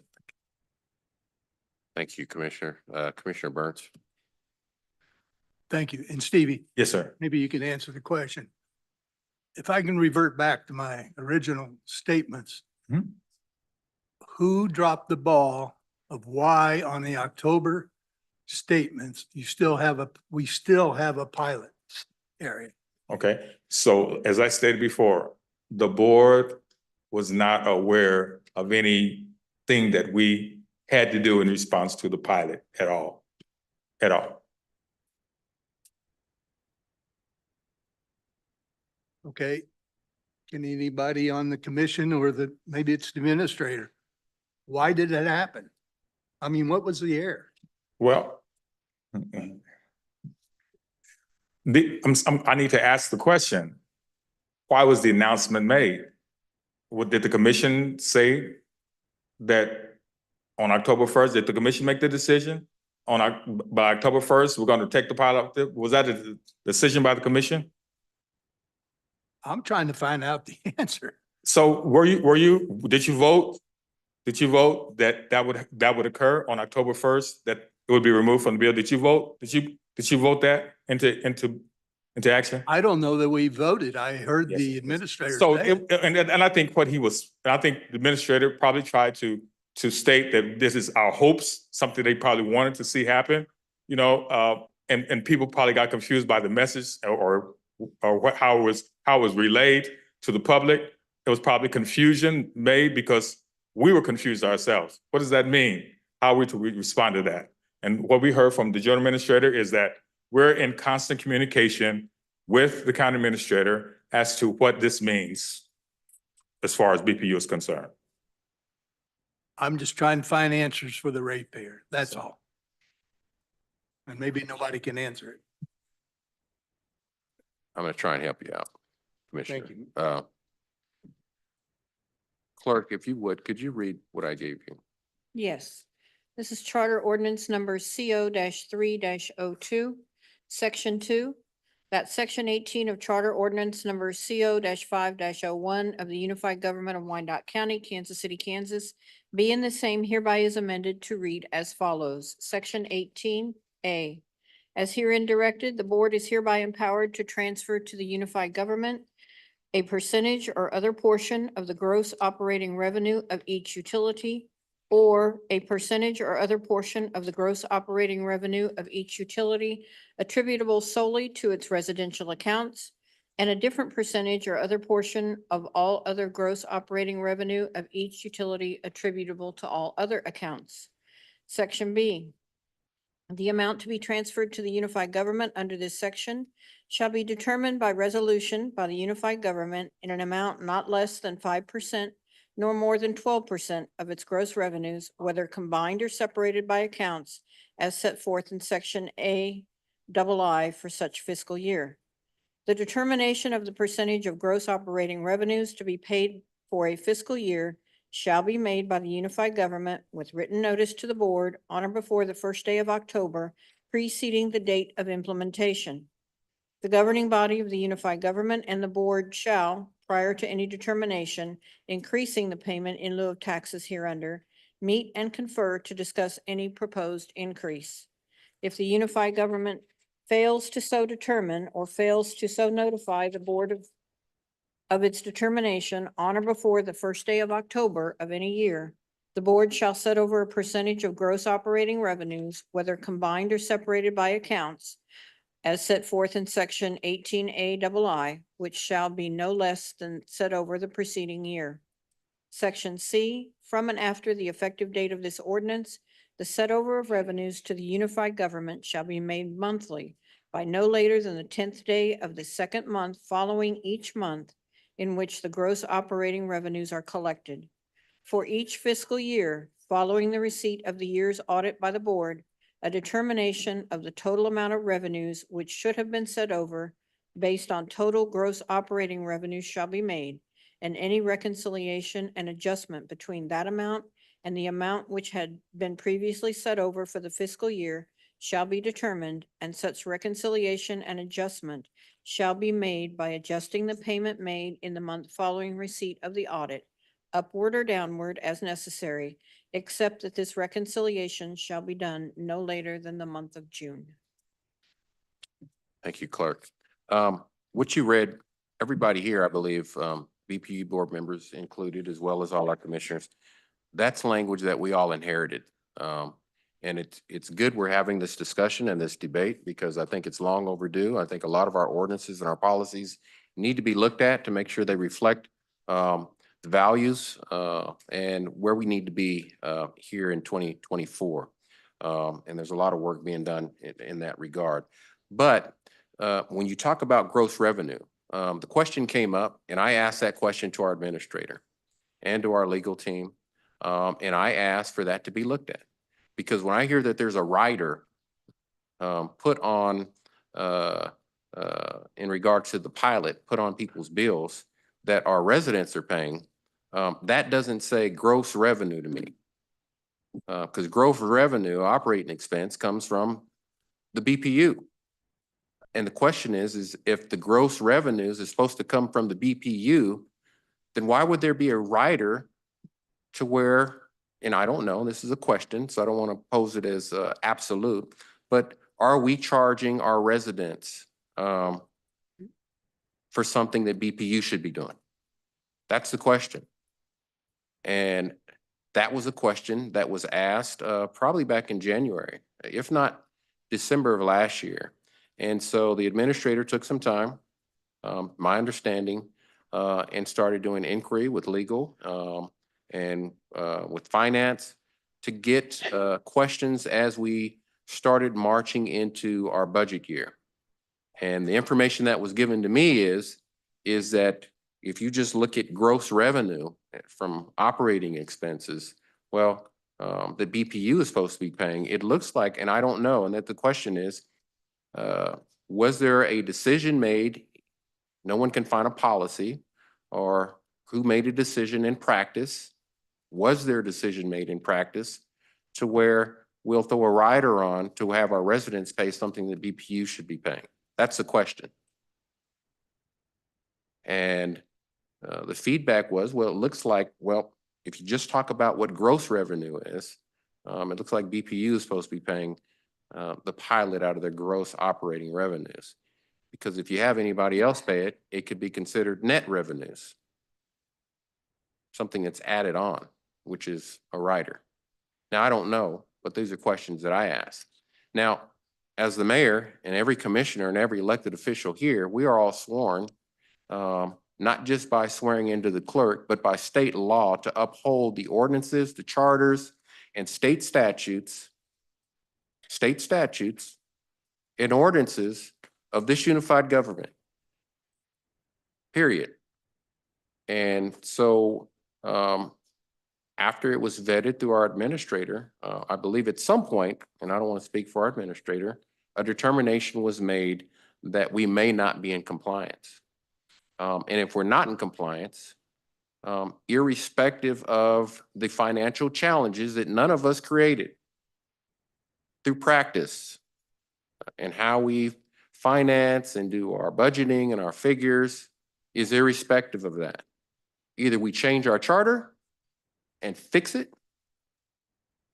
Thank you, Commissioner. Commissioner Burns. Thank you. And Stevie, Yes, sir. maybe you can answer the question. If I can revert back to my original statements, Mhm. who dropped the ball of why on the October statements, we still have a pilot area? Okay, so as I stated before, the board was not aware of anything that we had to do in response to the pilot at all. At all. Okay. Can anybody on the commission or maybe it's the administrator? Why did it happen? I mean, what was the error? Well, I need to ask the question. Why was the announcement made? What did the commission say that on October 1st, did the commission make the decision? By October 1st, we're going to take the pilot? Was that a decision by the commission? I'm trying to find out the answer. So did you vote? Did you vote that would occur on October 1st, that it would be removed from the bill? Did you vote? Did you vote that into action? I don't know that we voted. I heard Yes. the administrator So, say it. and I think I think the administrator probably tried to state that this is our hopes, something they probably wanted to see happen, you know, and people probably got confused by the message or how it was relayed to the public. It was probably confusion made because we were confused ourselves. What does that mean? How are we to respond to that? And what we heard from the general administrator is that we're in constant communication with the county administrator as to what this means as far as BPU is concerned. I'm just trying to find answers for the ratepayer. That's all. And maybe nobody can answer it. I'm going to try and help you out, Commissioner. Thank you. Clerk, if you would, could you read what I gave you? Yes. This is Charter Ordinance number CO-3-02, Section 2. That's Section 18 of Charter Ordinance number CO-5-01 of the Unified Government of Wyandotte County, Kansas City, Kansas, being the same hereby is amended to read as follows. Section 18A. As herein directed, the board is hereby empowered to transfer to the Unified Government a percentage or other portion of the gross operating revenue of each utility, or a percentage or other portion of the gross operating revenue of each utility attributable solely to its residential accounts, and a different percentage or other portion of all other gross operating revenue of each utility attributable to all other accounts. Section B. The amount to be transferred to the unified government under this section shall be determined by resolution by the unified government in an amount not less than 5% nor more than 12% of its gross revenues, whether combined or separated by accounts as set forth in section II for such fiscal year. The determination of the percentage of gross operating revenues to be paid for a fiscal year shall be made by the unified government with written notice to the board on or before the first day of October preceding the date of implementation. The governing body of the unified government and the board shall, prior to any determination increasing the payment in lieu of taxes hereunder, meet and confer to discuss any proposed increase. If the unified government fails to so determine or fails to so notify the board of its determination on or before the first day of October of any year, the board shall set over a percentage of gross operating revenues, whether combined or separated by accounts, as set forth in section 18A which shall be no less than set over the preceding year. Section C, from and after the effective date of this ordinance, the set over of revenues to the unified government shall be made monthly by no later than the 10th day of the second month following each month in which the gross operating revenues are collected. For each fiscal year following the receipt of the year's audit by the board, a determination of the total amount of revenues which should have been set over based on total gross operating revenues shall be made, and any reconciliation and adjustment between that amount and the amount which had been previously set over for the fiscal year shall be determined, and such reconciliation and adjustment shall be made by adjusting the payment made in the month following receipt of the audit, upward or downward as necessary, except that this reconciliation shall be done no later than the month of June. Thank you, Clerk. What you read, everybody here, I believe, BPU board members included, as well as all our commissioners, that's language that we all inherited. And it's good we're having this discussion and this debate because I think it's long overdue. I think a lot of our ordinances and our policies need to be looked at to make sure they reflect the values and where we need to be here in 2024. And there's a lot of work being done in that regard. But when you talk about gross revenue, the question came up and I asked that question to our administrator and to our legal team. And I asked for that to be looked at. Because when I hear that there's a rider put on, in regards to the pilot, put on people's bills that our residents are paying, that doesn't say gross revenue to me. Because gross revenue, operating expense, comes from the BPU. And the question is if the gross revenues is supposed to come from the BPU, then why would there be a rider to where, and I don't know, this is a question, so I don't want to pose it as absolute, but are we charging our residents for something that BPU should be doing? That's the question. And that was a question that was asked probably back in January, if not December of last year. And so the administrator took some time, my understanding, and started doing inquiry with legal and with finance to get questions as we started marching into our budget year. And the information that was given to me is that if you just look at gross revenue from operating expenses, well, the BPU is supposed to be paying, it looks like, and I don't know, and that the question is, was there a decision made? No one can find a policy or who made a decision in practice. Was there a decision made in practice to where we'll throw a rider on to have our residents pay something that BPU should be paying? That's the question. And the feedback was, well, it looks like, well, if you just talk about what gross revenue is, it looks like BPU is supposed to be paying the pilot out of their gross operating revenues. Because if you have anybody else pay it, it could be considered net revenues. Something that's added on, which is a rider. Now, I don't know, but these are questions that I asked. Now, as the mayor and every commissioner and every elected official here, we are all sworn, not just by swearing into the clerk, but by state law to uphold the ordinances, the charters, and state statutes and ordinances of this unified government, period. And so after it was vetted through our administrator, I believe at some point, and I don't want to speak for our administrator, a determination was made that we may not be in compliance. And if we're not in compliance, irrespective of the financial challenges that none of us created through practice and how we finance and do our budgeting and our figures, is irrespective of that. Either we change our charter and fix it,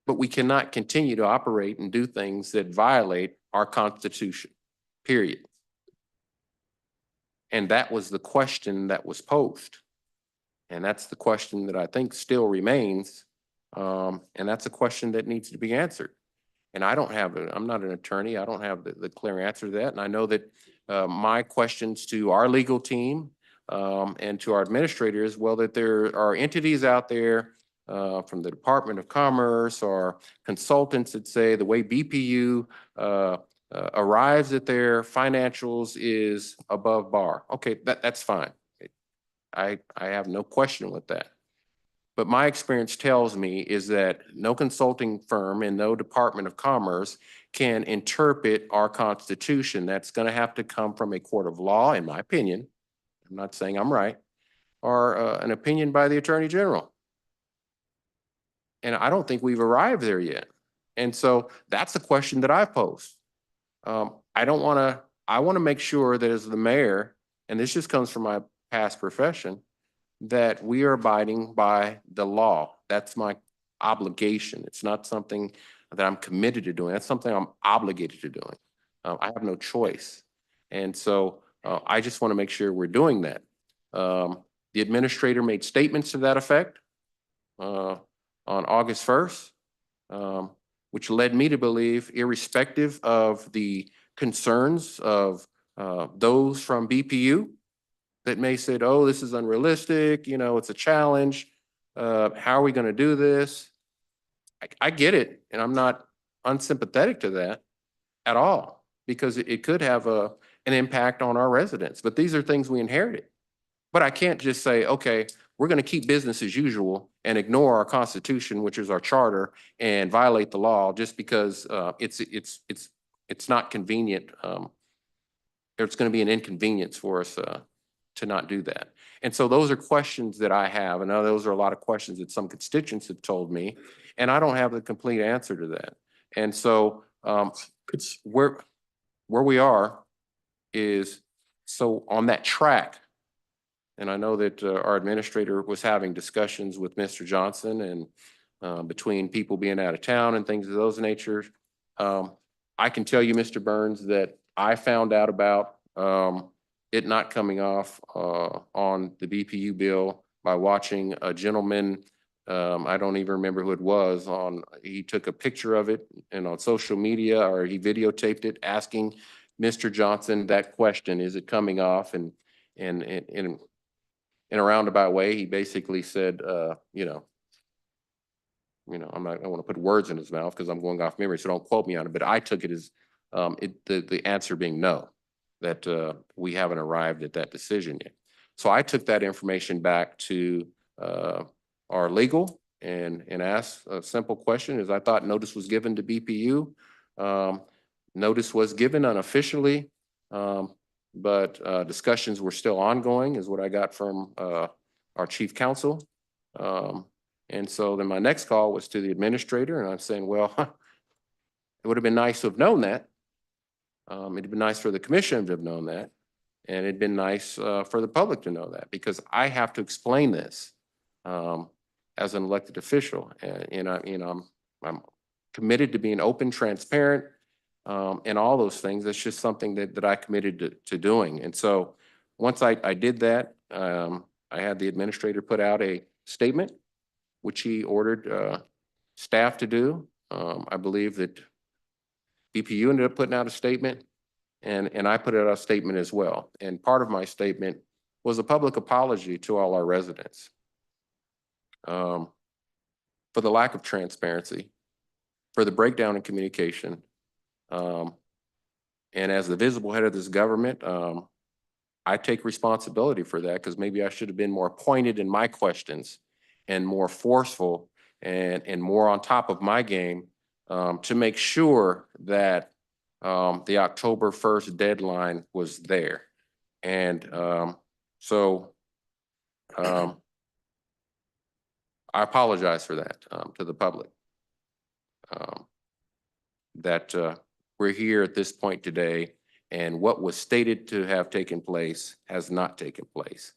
but we cannot continue to operate and do things that violate our Constitution, period. And that was the question that was posed. And that's the question that I think still remains. And that's a question that needs to be answered. And I don't have it. I'm not an attorney. I don't have the clear answer to that. And I know that my questions to our legal team and to our administrators, well, that there are entities out there from the Department of Commerce or consultants that say the way BPU arrives at their financials is above bar. Okay, that's fine. I have no question with that. But my experience tells me is that no consulting firm and no Department of Commerce can interpret our Constitution. That's going to have to come from a court of law, in my opinion. I'm not saying I'm right, or an opinion by the Attorney General. And I don't think we've arrived there yet. And so that's the question that I've posed. I want to make sure that as the mayor, and this just comes from my past profession, that we are abiding by the law. obligation. It's not something that I'm committed to doing. That's something I'm obligated to doing. I have no choice. And so I just want to make sure we're doing that. The administrator made statements to that effect on August 1st, which led me to believe, irrespective of the concerns of those from BPU that may say, oh, this is unrealistic, you know, it's a challenge. How are we going to do this? I get it, and I'm not unsympathetic to that at all, because it could have an impact on our residents. But these are things we inherited. But I can't just say, okay, we're going to keep business as usual and ignore our Constitution, which is our charter, and violate the law just because it's not convenient. It's going to be an inconvenience for us to not do that. And so those are questions that I have, and those are a lot of questions that some constituents have told me, and I don't have the complete answer to that. And so where we are is, so on that track, and I know that our administrator was having discussions with Mr. Johnson and between people being out of town and things of those natures. I can tell you, Mr. Burns, that I found out about it not coming off on the BPU bill by watching a gentleman, I don't even remember who it was, he took a picture of it and on social media, or he videotaped it asking Mr. Johnson that question, is it coming off? And in a roundabout way, he basically said, I'm not, I don't want to put words in his mouth because I'm going off memory, so don't quote me on it, but I took it as the answer being no, that we haven't arrived at that decision yet. So I took that information back to our legal and asked a simple question, is I thought notice was given to BPU. Notice was given unofficially, but discussions were still ongoing, is what I got from our chief counsel. And so then my next call was to the administrator, and I'm saying, well, it would have been nice to have known that. It'd been nice for the commission to have known that. And it'd been nice for the public to know that, because I have to explain this as an elected official. And I'm committed to being open, transparent, and all those things. That's just something that I committed to doing. And so once I did that, I had the administrator put out a statement, which he ordered staff to do. I believe that BPU ended up putting out a statement, and I put out a statement as well. And part of my statement was a public apology to all our residents for the lack of transparency, for the breakdown in communication. And as the visible head of this government, I take responsibility for that, because maybe I should have been more pointed in my questions and more forceful and more on top of my game to make sure that the October 1st deadline was there. And so I apologize for that to the public. That we're here at this point today, and what was stated to have taken place has not taken place.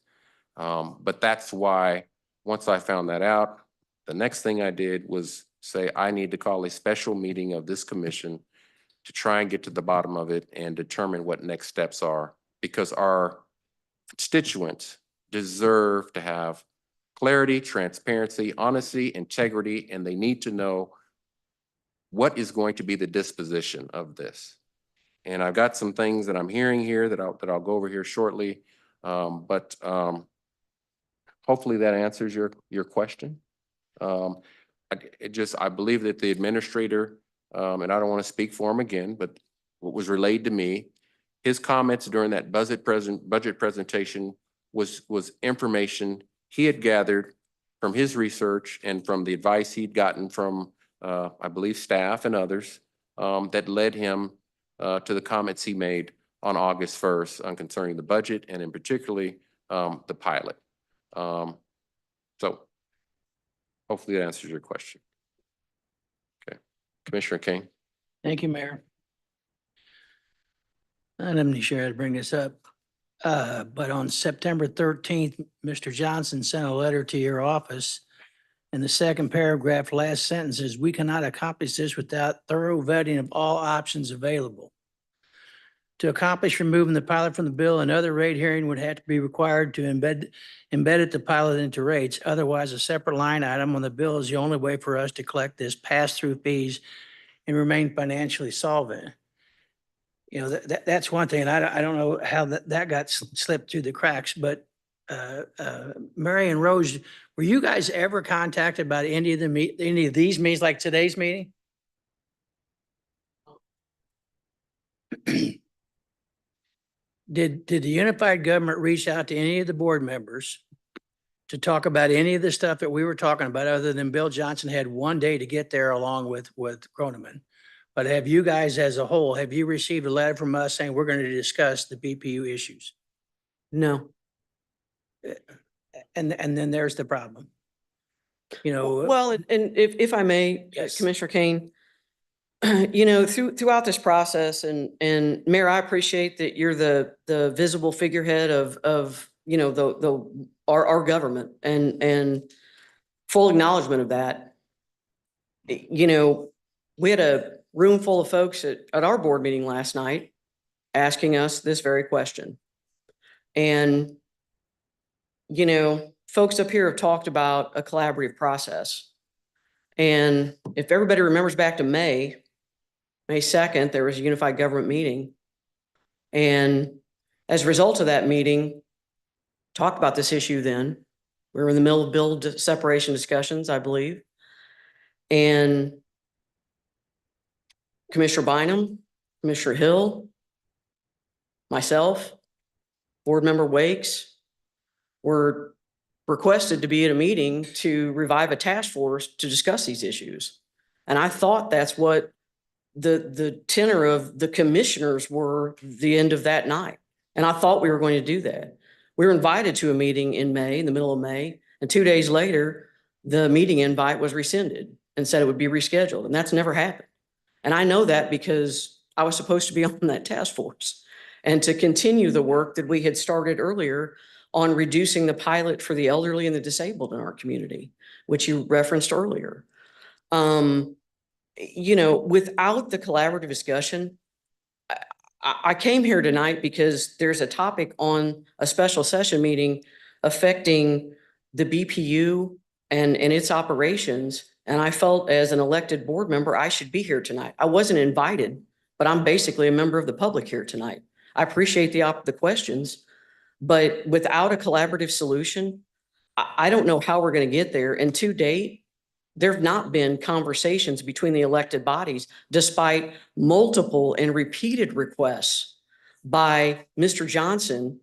But that's why, once I found that out, the next thing I did was say, I need to call a special meeting of this commission to try and get to the bottom of it and determine what next steps are, because our constituents deserve to have clarity, transparency, honesty, integrity, and they need to know what is going to be the disposition of this. And I've got some things that I'm hearing here that I'll go over here shortly. But hopefully that answers your question. I believe that the administrator, and I don't want to speak for him again, but what was relayed to me, his comments during that budget presentation was information he had gathered from his research and from the advice he'd gotten from I believe staff and others that led him to the comments he made on August 1st on concerning the budget, and in particularly the pilot. So hopefully that answers your question. Okay, Commissioner King. Thank you, Mayor. I'm not sure how to bring this up. But on September 13th, Mr. Johnson sent a letter to your office And the second paragraph, last sentence is, we cannot accomplish this without thorough vetting of all options available. To accomplish removing the pilot from the bill, another rate hearing would have to be required to embed the pilot into rates. Otherwise, a separate line item on the bill is the only way for us to collect this pass-through fees and remain financially solvent. You know, that's one thing. I don't know how that got slipped through the cracks, but Mary and Rose, were you guys ever contacted about any of these meetings, like today's meeting? Did the unified government reach out to any of the board members to talk about any of the stuff that we were talking about, other than Bill Johnson had one day to get there along with Groneman? But have you guys as a whole, have you received a letter from us saying we're going to discuss the BPU issues? No. And then there's the problem. You know. Well, and if I may, Yes. Commissioner Kane, you know, throughout this process, and Mayor, I appreciate that you're the visible figurehead of, you know, our government, and full acknowledgement of that. You know, we had a room full of folks at our board meeting last night asking us this very question. And, you know, folks up here have talked about a collaborative process. And if everybody remembers back to May 2nd, there was a unified government meeting. And as a result of that meeting, talked about this issue then. We were in the middle of bill separation discussions, I believe. And Commissioner Bynum, Commissioner Hill, myself, Board Member Wakes were requested to be at a meeting to revive a task force to discuss these issues. And I thought that's what the tenor of the commissioners were the end of that night. And I thought we were going to do that. We were invited to a meeting in May, in the middle of May, and 2 days later, the meeting invite was rescinded and said it would be rescheduled, and that's never happened. And I know that because I was supposed to be on that task force and to continue the work that we had started earlier on reducing the pilot for the elderly and the disabled in our community, which you referenced earlier. You know, without the collaborative discussion, I came here tonight because there's a topic on a special session meeting affecting the BPU and its operations. And I felt as an elected board member, I should be here tonight. I wasn't invited, but I'm basically a member of the public here tonight. I appreciate the questions, but without a collaborative solution, I don't know how we're going to get there. And to date, there have not been conversations between the elected bodies, despite multiple and repeated requests by Mr. Johnson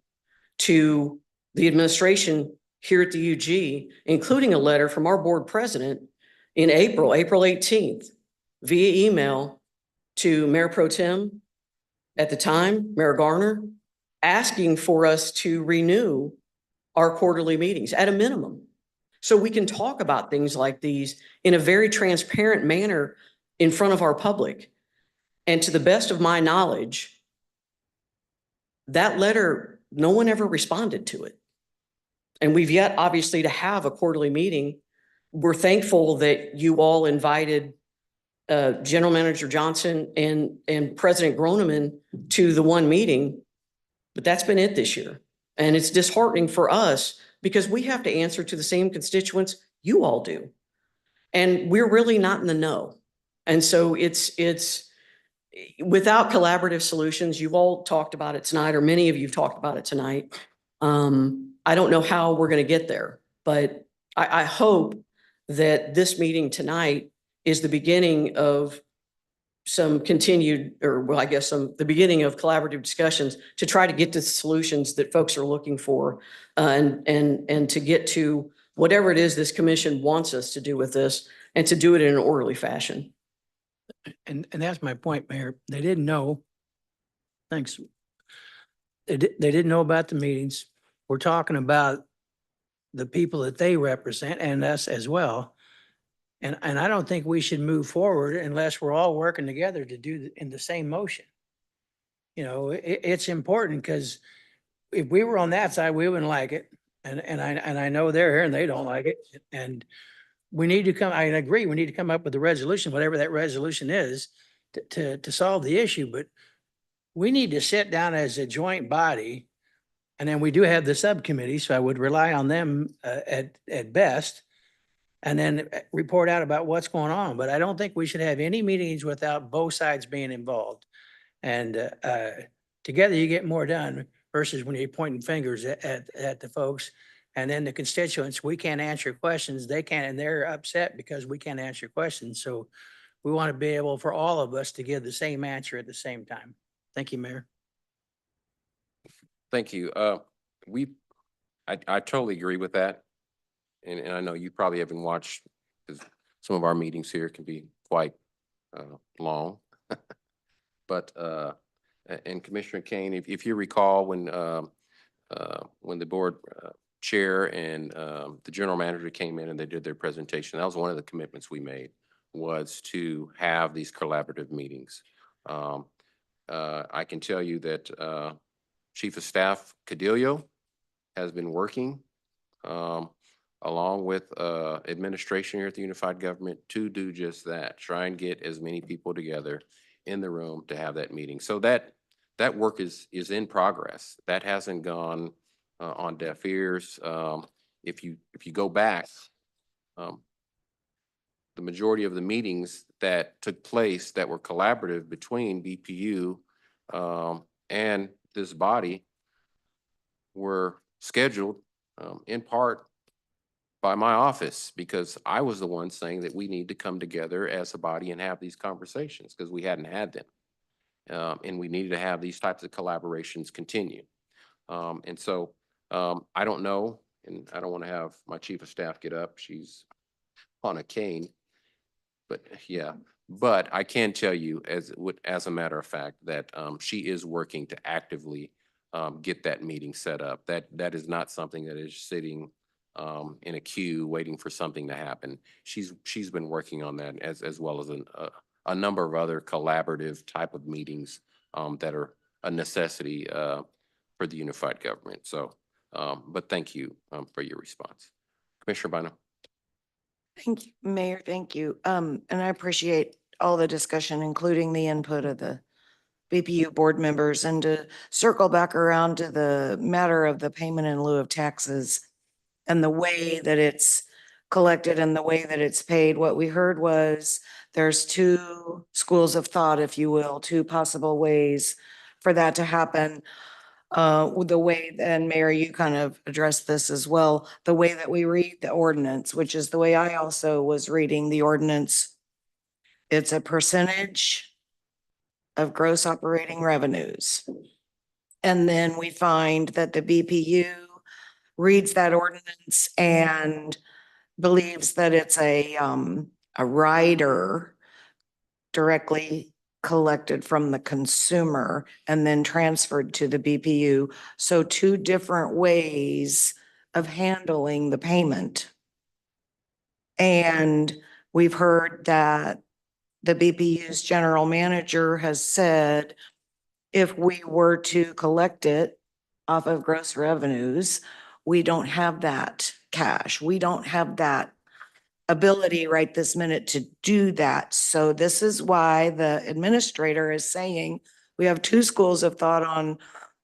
to the administration here at the UG, including a letter from our board president in April 18th, via email to Mayor Pro Tem at the time, Mayor Garner, asking for us to renew our quarterly meetings at a minimum, so we can talk about things like these in a very transparent manner in front of our public. And to the best of my knowledge, that letter, no one ever responded to it. And we've yet obviously to have a quarterly meeting. We're thankful that you all invited General Manager Johnson and President Groneman to the one meeting, but that's been it this year. And it's disheartening for us because we have to answer to the same constituents you all do. And we're really not in the know. And so it's without collaborative solutions, you've all talked about it tonight, or many of you have talked about it tonight. I don't know how we're going to get there, but I hope that this meeting tonight is the beginning of some continued, or well, I guess the beginning of collaborative discussions to try to get to the solutions that folks are looking for, and to get to whatever it is this commission wants us to do with this, and to do it in an orderly fashion. And that's my point, Mayor. They didn't know. Thanks. They didn't know about the meetings. We're talking about the people that they represent and us as well. And I don't think we should move forward unless we're all working together to do in the same motion. You know, it's important because if we were on that side, we wouldn't like it. And I know they're here and they don't like it. And we need to come, I agree, we need to come up with a resolution, whatever that resolution is, to solve the issue, but we need to sit down as a joint body. And then we do have the subcommittee, so I would rely on them at best. And then report out about what's going on. But I don't think we should have any meetings without both sides being involved. And together you get more done versus when you're pointing fingers at the folks. And then the constituents, we can't answer questions, they can't, and they're upset because we can't answer questions. So we want to be able for all of us to give the same answer at the same time. Thank you, Mayor. Thank you. I totally agree with that. And I know you probably haven't watched, because some of our meetings here can be quite long. But, and Commissioner Kane, if you recall, when the board chair and the general manager came in and they did their presentation, that was one of the commitments we made, was to have these collaborative meetings. I can tell you that Chief of Staff Cadillo has been working along with administration here at the Unified Government to do just that, try and get as many people together in the room to have that meeting. So that work is in progress. That hasn't gone on deaf ears. If you go back, the majority of the meetings that took place that were collaborative between BPU and this body were scheduled in part by my office, because I was the one saying that we need to come together as a body and have these conversations because we hadn't had them. And we needed to have these types of collaborations continue. And so I don't know, and I don't want to have my chief of staff get up. She's on a cane. But yeah, but I can tell you as a matter of fact that she is working to actively get that meeting set up. That is not something that is sitting in a queue waiting for something to happen. She's been working on that as well as a number of other collaborative type of meetings that are a necessity for the unified government. So, but thank you for your response. Commissioner Bynum. Thank you, Mayor. Thank you. And I appreciate all the discussion, including the input of the BPU board members. And to circle back around to the matter of the payment in lieu of taxes and the way that it's collected and the way that it's paid, what we heard was there's two schools of thought, if you will, two possible ways for that to happen. The way, and Mayor, you kind of addressed this as well, the way that we read the ordinance, which is the way I also was reading the ordinance. It's a percentage of gross operating revenues. And then we find that the BPU reads that ordinance and believes that it's a rider directly collected from the consumer and then transferred to the BPU. So two different ways of handling the payment. And we've heard that the BPU's general manager has said, if we were to collect it off of gross revenues, we don't have that cash. We don't have that ability right this minute to do that. So this is why the administrator is saying we have two schools of thought on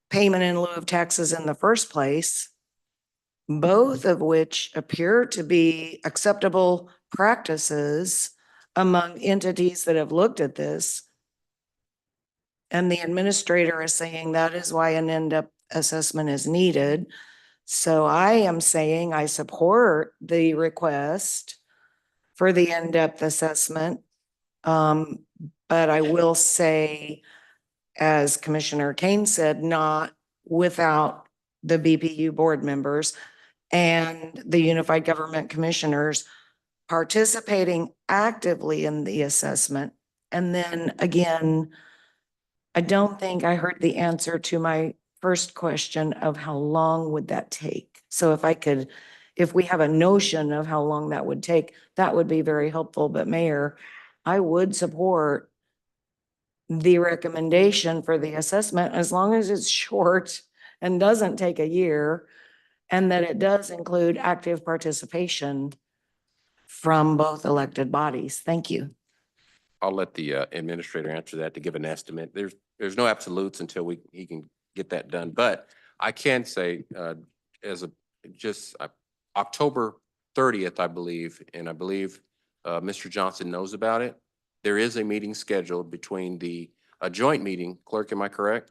payment in lieu of taxes in the first place, both of which appear to be acceptable practices among entities that have looked at this. And the administrator is saying that is why an end-up assessment is needed. So I am saying I support the request for the in-depth assessment. But I will say, as Commissioner Kane said, not without the BPU board members and the Unified Government Commissioners participating actively in the assessment. And then again, I don't think I heard the answer to my first question of how long would that take? So if we have a notion of how long that would take, that would be very helpful. But Mayor, I would support the recommendation for the assessment as long as it's short and doesn't take a year, and that it does include active participation from both elected bodies? Thank you. I'll let the administrator answer that to give an estimate. There's no absolutes until he can get that done. But I can say, as a, just October 30th, I believe, and I believe Mr. Johnson knows about it. There is a meeting scheduled between a joint meeting. Clerk, am I correct?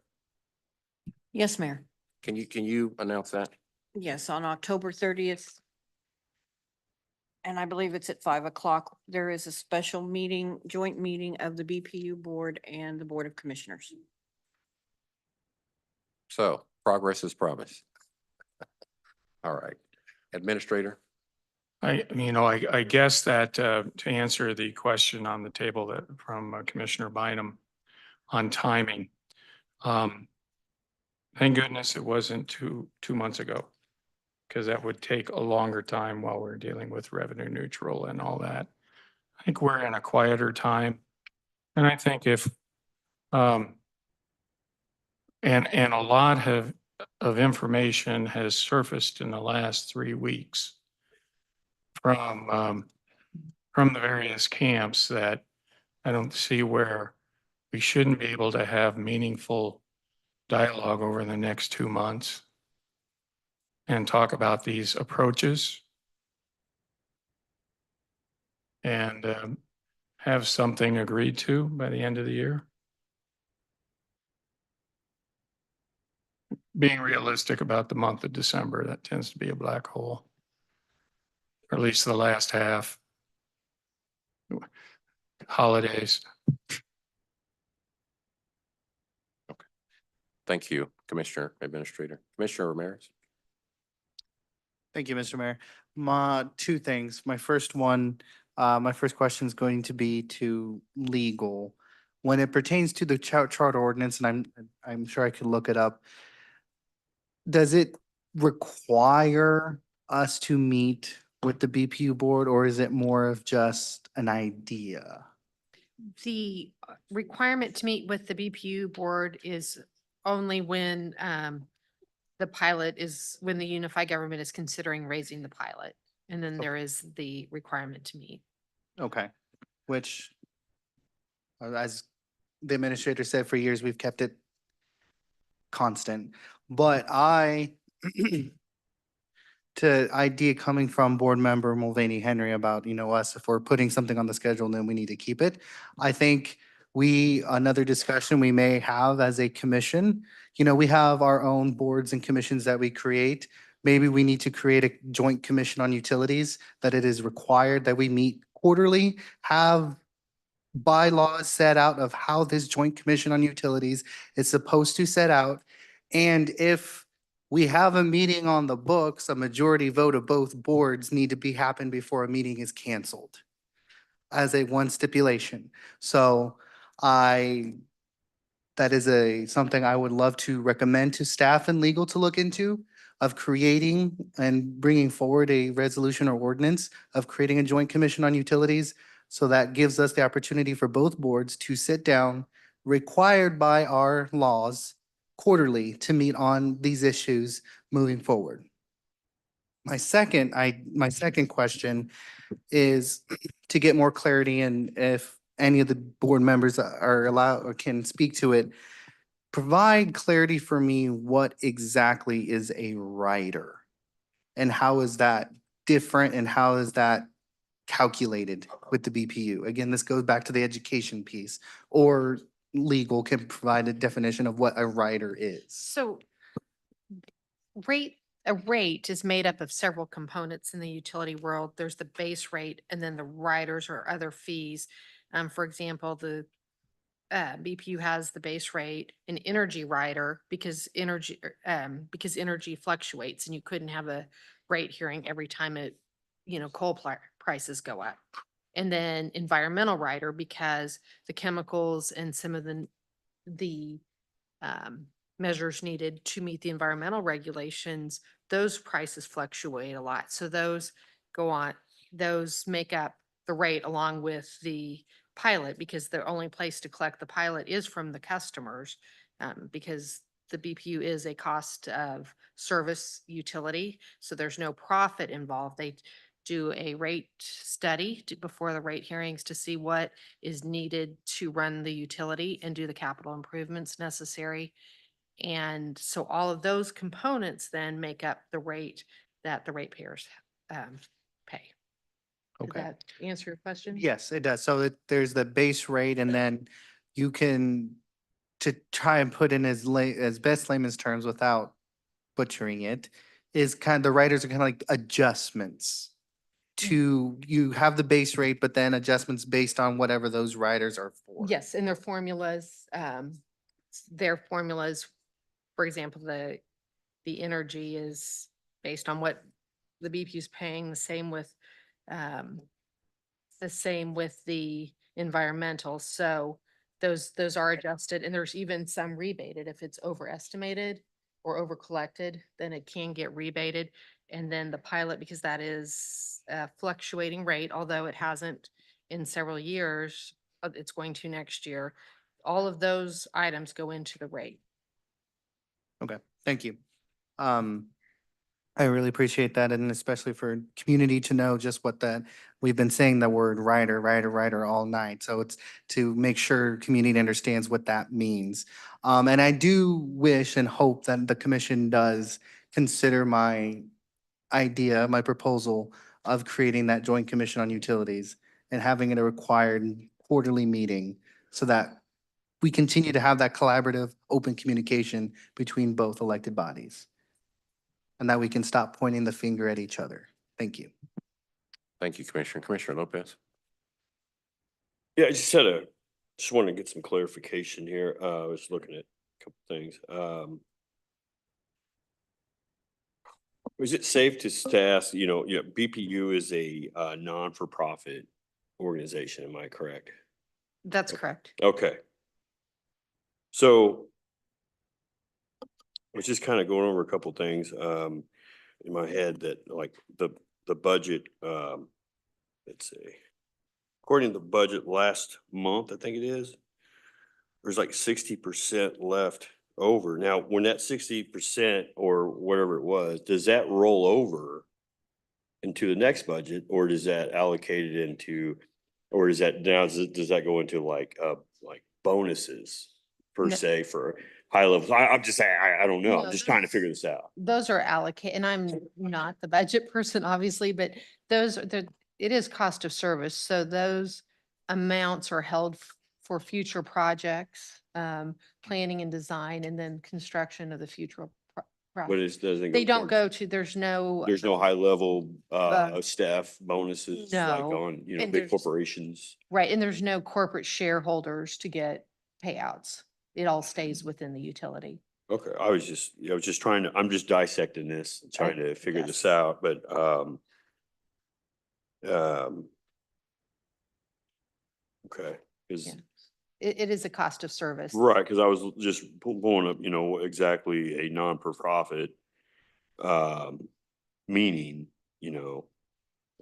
Yes, Mayor. Can you announce that? Yes, on October 30th. And I believe it's at 5 o'clock. There is a special meeting, joint meeting of the BPU Board and the Board of Commissioners. So progress is promised. All right. Administrator? I guess that to answer the question on the table that from Commissioner Bynum on timing, thank goodness it wasn't two months ago, because that would take a longer time while we're dealing with revenue neutral and all that. I think we're in a quieter time. And I think if, and a lot of information has surfaced in the last 3 weeks from the various camps that I don't see where we shouldn't be able to have meaningful dialogue over the next 2 months and talk about these approaches and have something agreed to by the end of the year. Being realistic about the month of December, that tends to be a black hole, or at least the last half. Holidays. Thank you, Commissioner Administrator. Commissioner Ramirez? Thank you, Mr. Mayor. Two things. My first question is going to be to legal. When it pertains to the charter ordinance, and I'm sure I could look it up, does it require us to meet with the BPU board, or is it more of just an idea? The requirement to meet with the BPU board is only when the pilot is, when the unified government is considering raising the pilot. And then there is the requirement to meet. Okay, which, as the administrator said, for years, we've kept it constant. But to idea coming from board member Mulvaney Henry about, us, if we're putting something on the schedule, then we need to keep it. I think another discussion we may have as a commission, we have our own boards and commissions that we create. Maybe we need to create a joint commission on utilities, that it is required that we meet quarterly, have bylaws set out of how this joint commission on utilities is supposed to set out. And if we have a meeting on the books, a majority vote of both boards need to happen before a meeting is canceled as a one stipulation. So that is something I would love to recommend to staff and legal to look into, of creating and bringing forward a resolution or ordinance of creating a joint commission on utilities. So that gives us the opportunity for both boards to sit down, required by our laws, quarterly to meet on these issues moving forward. My second question is to get more clarity, and if any of the board members are allowed or can speak to it, provide clarity for me, what exactly is a rider? And how is that different, and how is that calculated with the BPU? Again, this goes back to the education piece, or legal can provide a definition of what a rider is. So a rate is made up of several components in the utility world. There's the base rate, and then the riders or other fees. For example, the BPU has the base rate, an energy rider, because energy fluctuates, and you couldn't have a rate hearing every time coal prices go up. And then environmental rider, because the chemicals and some of the measures needed to meet the environmental regulations, those prices fluctuate a lot. So those make up the rate along with the pilot, because the only place to collect the pilot is from the customers, because the BPU is a cost of service utility. So there's no profit involved. do a rate study before the rate hearings to see what is needed to run the utility and do the capital improvements necessary. And so all of those components then make up the rate that the ratepayers pay. Did Okay. that answer your question? Yes, it does. So there's the base rate and then you can, to try and put in as best layman's terms without butchering it, is the riders are kind of like adjustments to, you have the base rate, but then adjustments based on whatever those riders are for. Yes, and their formulas, for example, the energy is based on what the BPU is paying, the same with the environmental. So those are adjusted, and there's even some rebated. If it's overestimated or over collected, then it can get rebated. And then the pilot, because that is a fluctuating rate, although it hasn't in several years, it's going to next year. All of those items go into the rate. Okay, thank you. I really appreciate that, and especially for community to know just what that, we've been saying the word rider all night. So it's to make sure community understands what that means. And I do wish and hope that the commission does consider my idea, my proposal of creating that joint commission on utilities and having it a required quarterly meeting so that we continue to have that collaborative, open communication between both elected bodies. And that we can stop pointing the finger at each other. Thank you. Thank you, Commissioner. Commissioner Lopez. Yeah, I just want to get some clarification here. I was looking at a couple things. Is it safe to ask, BPU is a non-for-profit organization, am I correct? That's correct. Okay. So I was just kind of going over a couple things in my head that like the budget, let's see. According to the budget last month, I think it is, there's like 60% left over. Now, when that 60% or whatever it was, does that roll over into the next budget, or does that allocated into, or is that now, does that go into like bonuses per No. se for high levels? I'm just saying, I don't know. No, I'm just trying to those- figure this out. Those are allocated, and I'm not the budget person, obviously, but it is cost of service. So those amounts are held for future projects, planning and design, and then construction of the future. But it doesn't. They don't towards- go to, there's no high level staff bonuses like No. on, And big there's- corporations. right, and there's no corporate shareholders to get payouts. It all stays within the utility. Okay, I was just trying to, I'm just dissecting this, trying to figure this yes. out, but, okay, is, Yeah. It is a cost of service. right, because I was just pulling up, exactly a non-for-profit, meaning,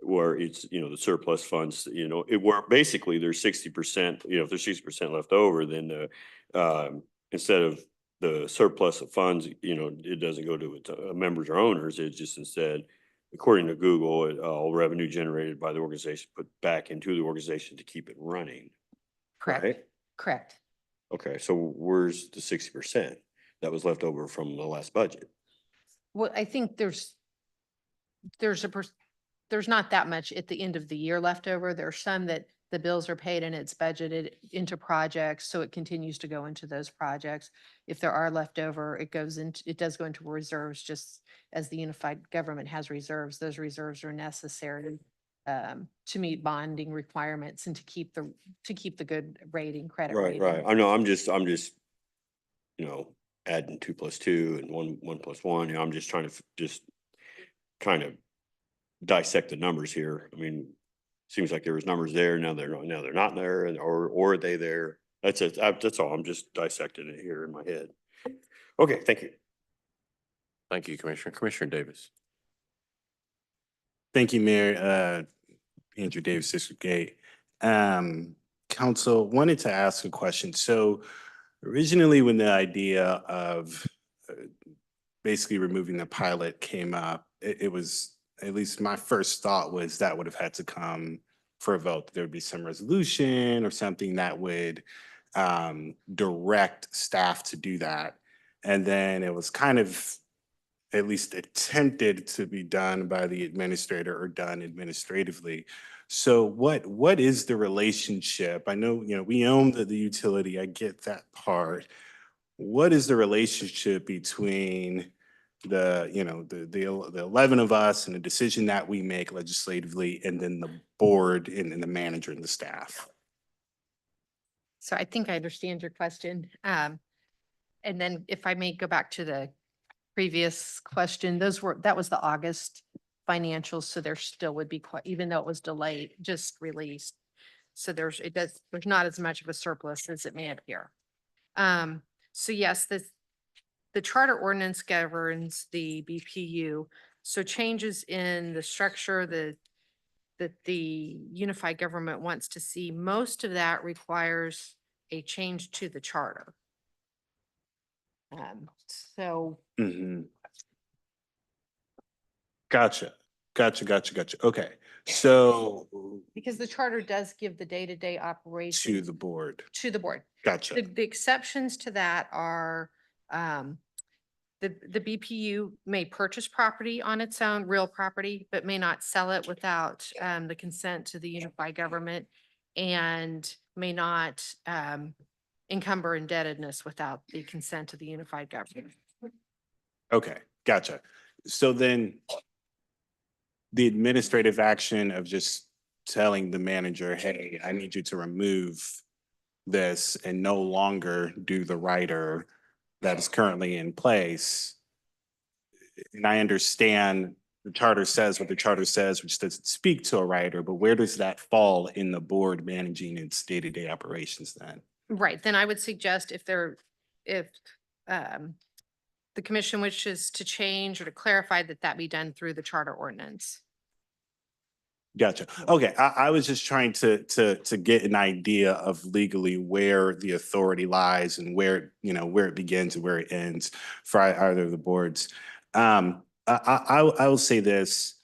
where it's, the surplus funds, where basically there's 60%, if there's 60% left over, then instead of the surplus of funds, it doesn't go to its members or owners. It just instead, according to Google, all revenue generated by the organization put back into the organization to keep it running. Correct. Right? Correct. Okay, so where's the 60% that was left over from the last budget? Well, I think there's not that much at the end of the year left over. There are some that the bills are paid and it's budgeted into projects, so it continues to go into those projects. If there are leftover, it does go into reserves, just as the unified government has reserves. Those reserves are necessary to meet bonding requirements and to keep the good rating, credit Right, rating. right. I know, I'm just, adding 2 + 2 and 1 + 1. I'm just trying to kind of dissect the numbers here. I mean, seems like there was numbers there. Now they're not there, or are they there? That's it. That's all. I'm just dissecting it here in my head. Okay, thank you. Thank you, Commissioner. Commissioner Davis. Thank you, Mayor. Andrew Davis, District 8. Council, wanted to ask a question. So originally when the idea of basically removing the pilot came up, it was at least my first thought was that would have had to come for a vote. There would be some resolution or something that would direct staff to do that. And then it was kind of at least attempted to be done by the administrator or done administratively. So what is the relationship? I know, we own the utility. I get that part. What is the relationship between the 11 of us and the decision that we make legislatively and then the board and the manager and the staff? So I think I understand your question. And then if I may go back to the previous question, that was the August financials. So there still would be quite, even though it was delayed, just released. So there's not as much of a surplus as it may appear. So yes, the charter ordinance governs the BPU. So changes in the structure that the unified government wants to see, most of that requires a change to the charter. So Mhm. Gotcha. Okay, so because the charter does give the day-to-day operation to the board. to the board. Gotcha. The exceptions to that are, the BPU may purchase property on its own, real property, but may not sell it without, the consent to the unified government, and may not, encumber indebtedness without the consent of the unified government. Okay, gotcha. So then the administrative action of just telling the manager, hey, I need you to remove this and no longer do the rider that is currently in place. And I understand the charter says what the charter says, which doesn't speak to a rider, but where does that fall in the board managing its day-to-day operations then? Right, then I would suggest if the commission wishes to change or to clarify that be done through the charter ordinance. Gotcha. Okay, I was just trying to get an idea of legally where the authority lies and where it begins and where it ends for either of the boards. I will say this.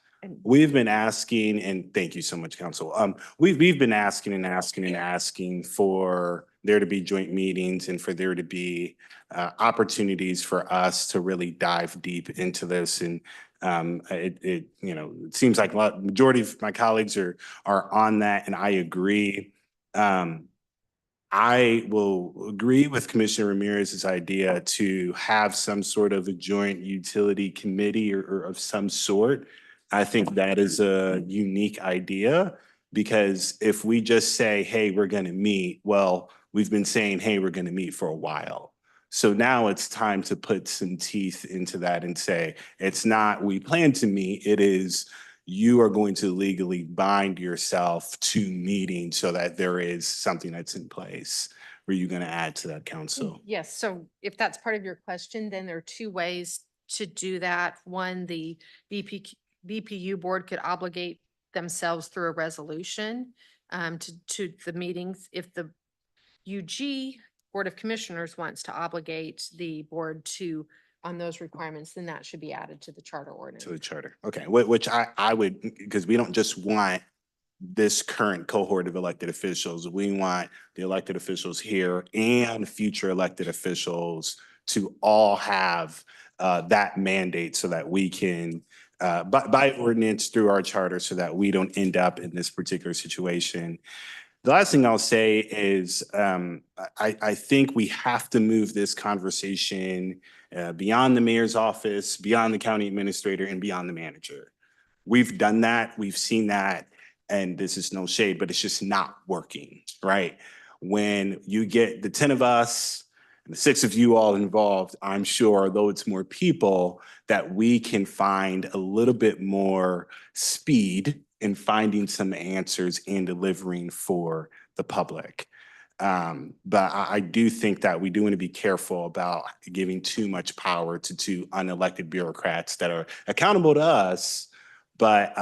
We've been asking, and thank you so much, Council. We've been asking for there to be joint meetings and for there to be opportunities for us to really dive deep into this. And it seems like majority of my colleagues are on that, and I agree. I will agree with Commissioner Ramirez's idea to have some sort of a joint utility committee or of some sort. I think that is a unique idea because if we just say, hey, we're going to meet, well, we've been saying, hey, we're going to meet for a while. So now it's time to put some teeth into that and say, it's not we plan to meet, it is you are going to legally bind yourself to meeting so that there is something that's in place. Were you going to add to that, Council? Yes, so if that's part of your question, then there are two ways to do that. One, the BPU board could obligate themselves through a resolution to the meetings. If the UG Board of Commissioners wants to obligate the board on those requirements, then that should be added to the charter ordinance. To the charter. Okay, which I would, because we don't just want this current cohort of elected officials. We want the elected officials here and future elected officials to all have that mandate so that we can, by ordinance through our charter, so that we don't end up in this particular situation. The last thing I'll say is I think we have to move this conversation beyond the mayor's office, beyond the county administrator, and beyond the manager. We've done that. We've seen that. And this is no shade, but it's just not working, right? When you get the 10 of us and the 6 of you all involved, I'm sure, though it's more people, that we can find a little bit more speed in finding some answers and delivering for the public. But I do think that we do want to be careful about giving too much power to 2 unelected bureaucrats that are accountable to us, but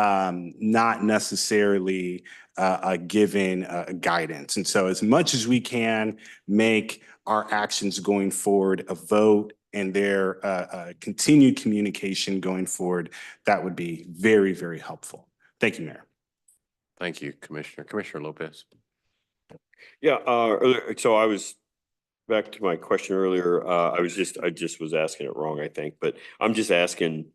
not necessarily given guidance. And so as much as we can make our actions going forward a vote and their continued communication going forward, that would be very, very helpful. Thank you, Mayor. Thank you, Commissioner. Commissioner Lopez. Yeah, so I was, back to my question earlier, I just was asking it wrong, I think, but I'm just asking,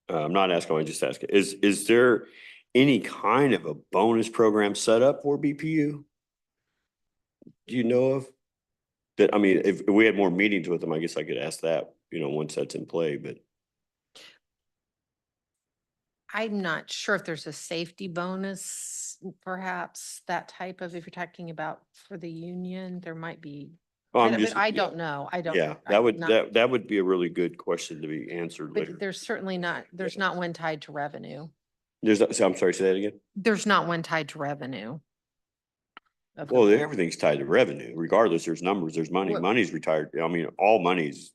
I'm not asking, I'm just asking, is there any kind of a bonus program set up for BPU? Do you know of? That, I mean, if we had more meetings with them, I guess I could ask that, once that's in play, but. I'm not sure if there's a safety bonus, perhaps that type of, if you're talking about for the union, there might be. But I don't know. I don't. Yeah, that would be a really good question to be answered later. But there's certainly not, there's not one tied to revenue. I'm sorry, say that again? There's not one tied to revenue. Well, everything's tied to revenue. Regardless, there's numbers, there's money. What- Money's retired. I mean, all money's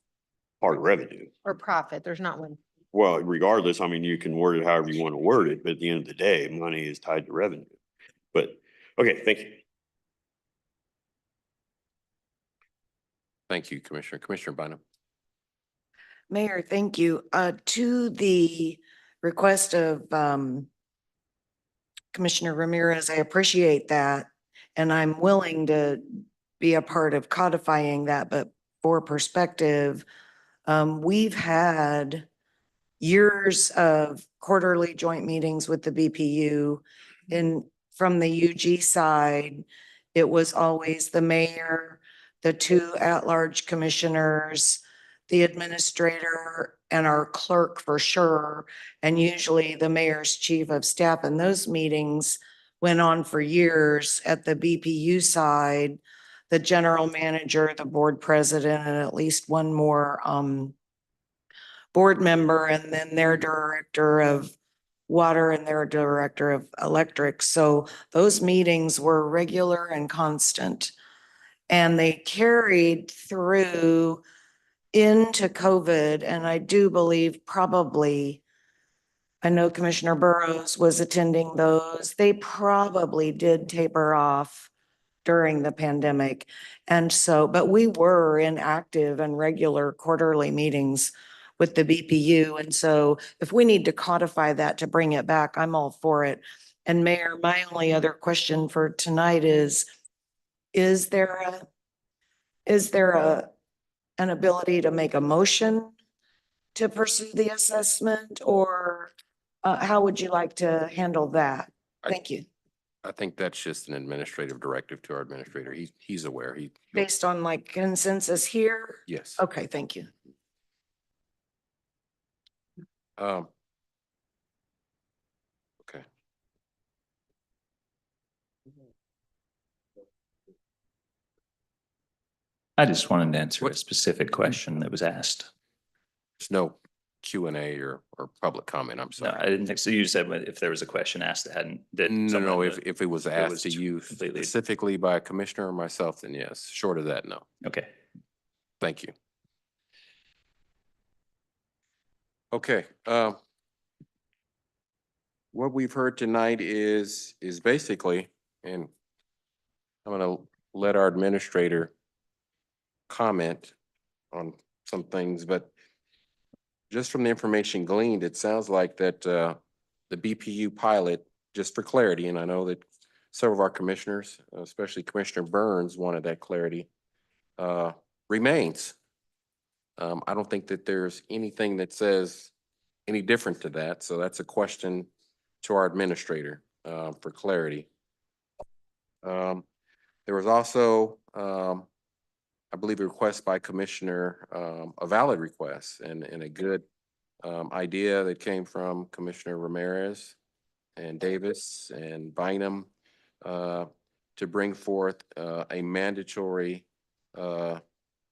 part of revenue. Or profit, there's not one. Well, regardless, I mean, you can word it however you want to word it, but at the end of the day, money is tied to revenue. But, okay, thank you. Thank you, Commissioner. Commissioner Bynum. Mayor, thank you. To the request of Commissioner Ramirez, I appreciate that. And I'm willing to be a part of codifying that, but for perspective, we've had years of quarterly joint meetings with the BPU. And from the UG side, it was always the mayor, the two at-large commissioners, the administrator, and our clerk for sure, and usually the mayor's chief of staff. And those meetings went on for years. At the BPU side, the general manager, the board president, and at least one more board member, and then their director of water and their director of electric. So those meetings were regular and constant. And they carried through into COVID. And I do believe probably, I know Commissioner Burrows was attending those. They probably did taper off during the pandemic. And so, but we were in active and regular quarterly meetings with the BPU. And so if we need to codify that to bring it back, I'm all for it. And Mayor, my only other question for tonight is there an ability to make a motion to pursue the assessment, or how would you like to handle that? Thank you. I think that's just an administrative directive to our administrator. He's aware. Based on like consensus here? Yes. Okay, thank you. Okay. I just wanted to answer a specific question that was asked. There's no Q&A or public comment. I'm No, sorry. I didn't think so. You said if there was a question asked that hadn't. No, if it was it asked was to you completely- specifically by a commissioner or myself, then yes. Short of that, no. Okay. Thank you. Okay. What we've heard tonight is basically, and I'm going to let our administrator comment on some things, but just from the information gleaned, it sounds like that the BPU pilot, just for clarity, and I know that several of our commissioners, especially Commissioner Burns, wanted that clarity, remains. I don't think that there's anything that says any different to that. So that's a question to our administrator for clarity. There was also, I believe, a request by Commissioner, a valid request and a good idea that came from Commissioner Ramirez and Davis and Bynum to bring forth a mandatory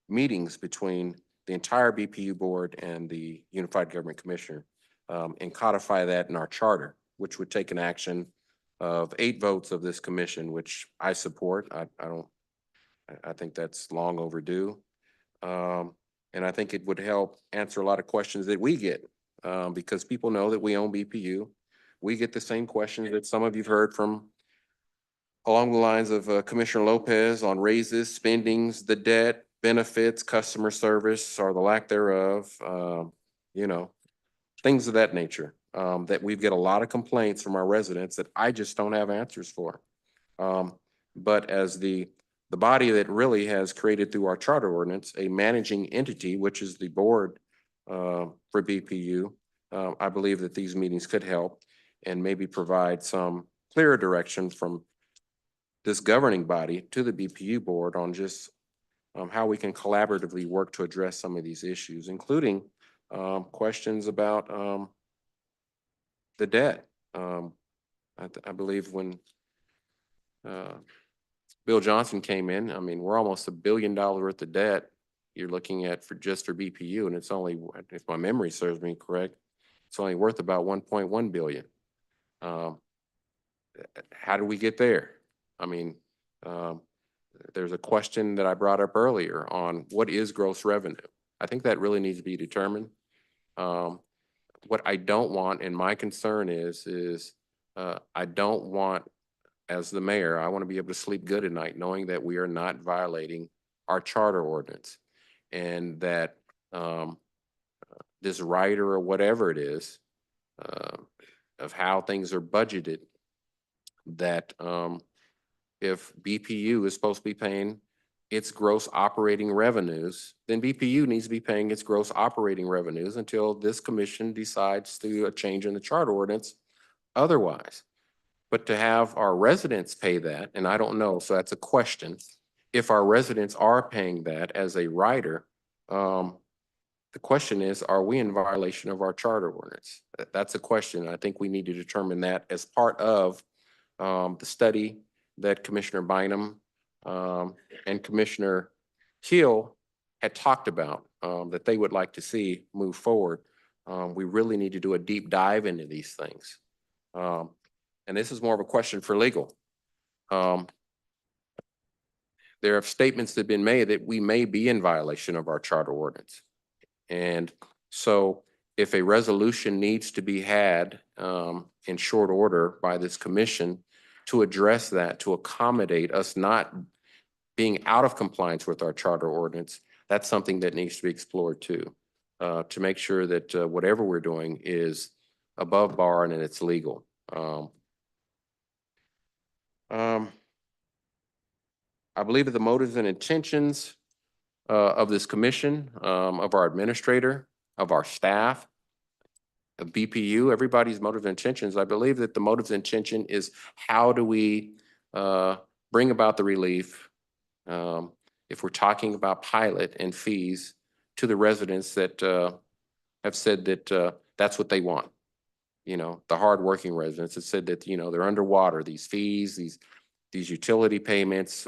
meetings between the entire BPU board and the Unified Government Commissioner and codify that in our charter, which would take an action of 8 votes of this commission, which I support. I think that's long overdue. And I think it would help answer a lot of questions that we get because people know that we own BPU. We get the same questions that some of you've heard from along the lines of Commissioner Lopez on raises, spendings, the debt, benefits, customer service, or the lack thereof, you know, things of that nature. That we get a lot of complaints from our residents that I just don't have answers for. But as the body that really has created through our charter ordinance, a managing entity, which is the board for BPU, I believe that these meetings could help and maybe provide some clearer direction from this governing body to the BPU board on just how we can collaboratively work to address some of these issues, including questions about the debt. I believe when Bill Johnson came in, I mean, we're almost $1 billion worth of debt you're looking at for just for BPU, and it's only, if my memory serves me correct, it's only worth about 1.1 billion. How do we get there? I mean, there's a question that I brought up earlier on what is gross revenue. I think that really needs to be determined. What I don't want, and my concern is I don't want, as the mayor, I want to be able to sleep good at night knowing that we are not violating our charter ordinance, and that this rider or whatever it is of how things are budgeted, that if BPU is supposed to be paying its gross operating revenues, then BPU needs to be paying its gross operating revenues until this commission decides to do a change in the charter ordinance otherwise. But to have our residents pay that, and I don't know, so that's a question. If our residents are paying that as a rider, the question is, are we in violation of our charter ordinance? That's a question. I think we need to determine that as part of the study that Commissioner Bynum and Commissioner Hill had talked about that they would like to see move forward. We really need to do a deep dive into these things. And this is more of a question for legal. There are statements that have been made that we may be in violation of our charter ordinance. And so if a resolution needs to be had in short order by this commission to address that, to accommodate us not being out of compliance with our charter ordinance, that's something that needs to be explored too, to make sure that whatever we're doing is above bar and it's legal. I believe that the motives and intentions of this commission, of our administrator, of our staff, of BPU, everybody's motive and intentions. I believe that the motives and intention is how do we bring about the relief if we're talking about pilot and fees to the residents that have said that that's what they want. You know, the hardworking residents have said that, you know, they're underwater, these fees, these utility payments,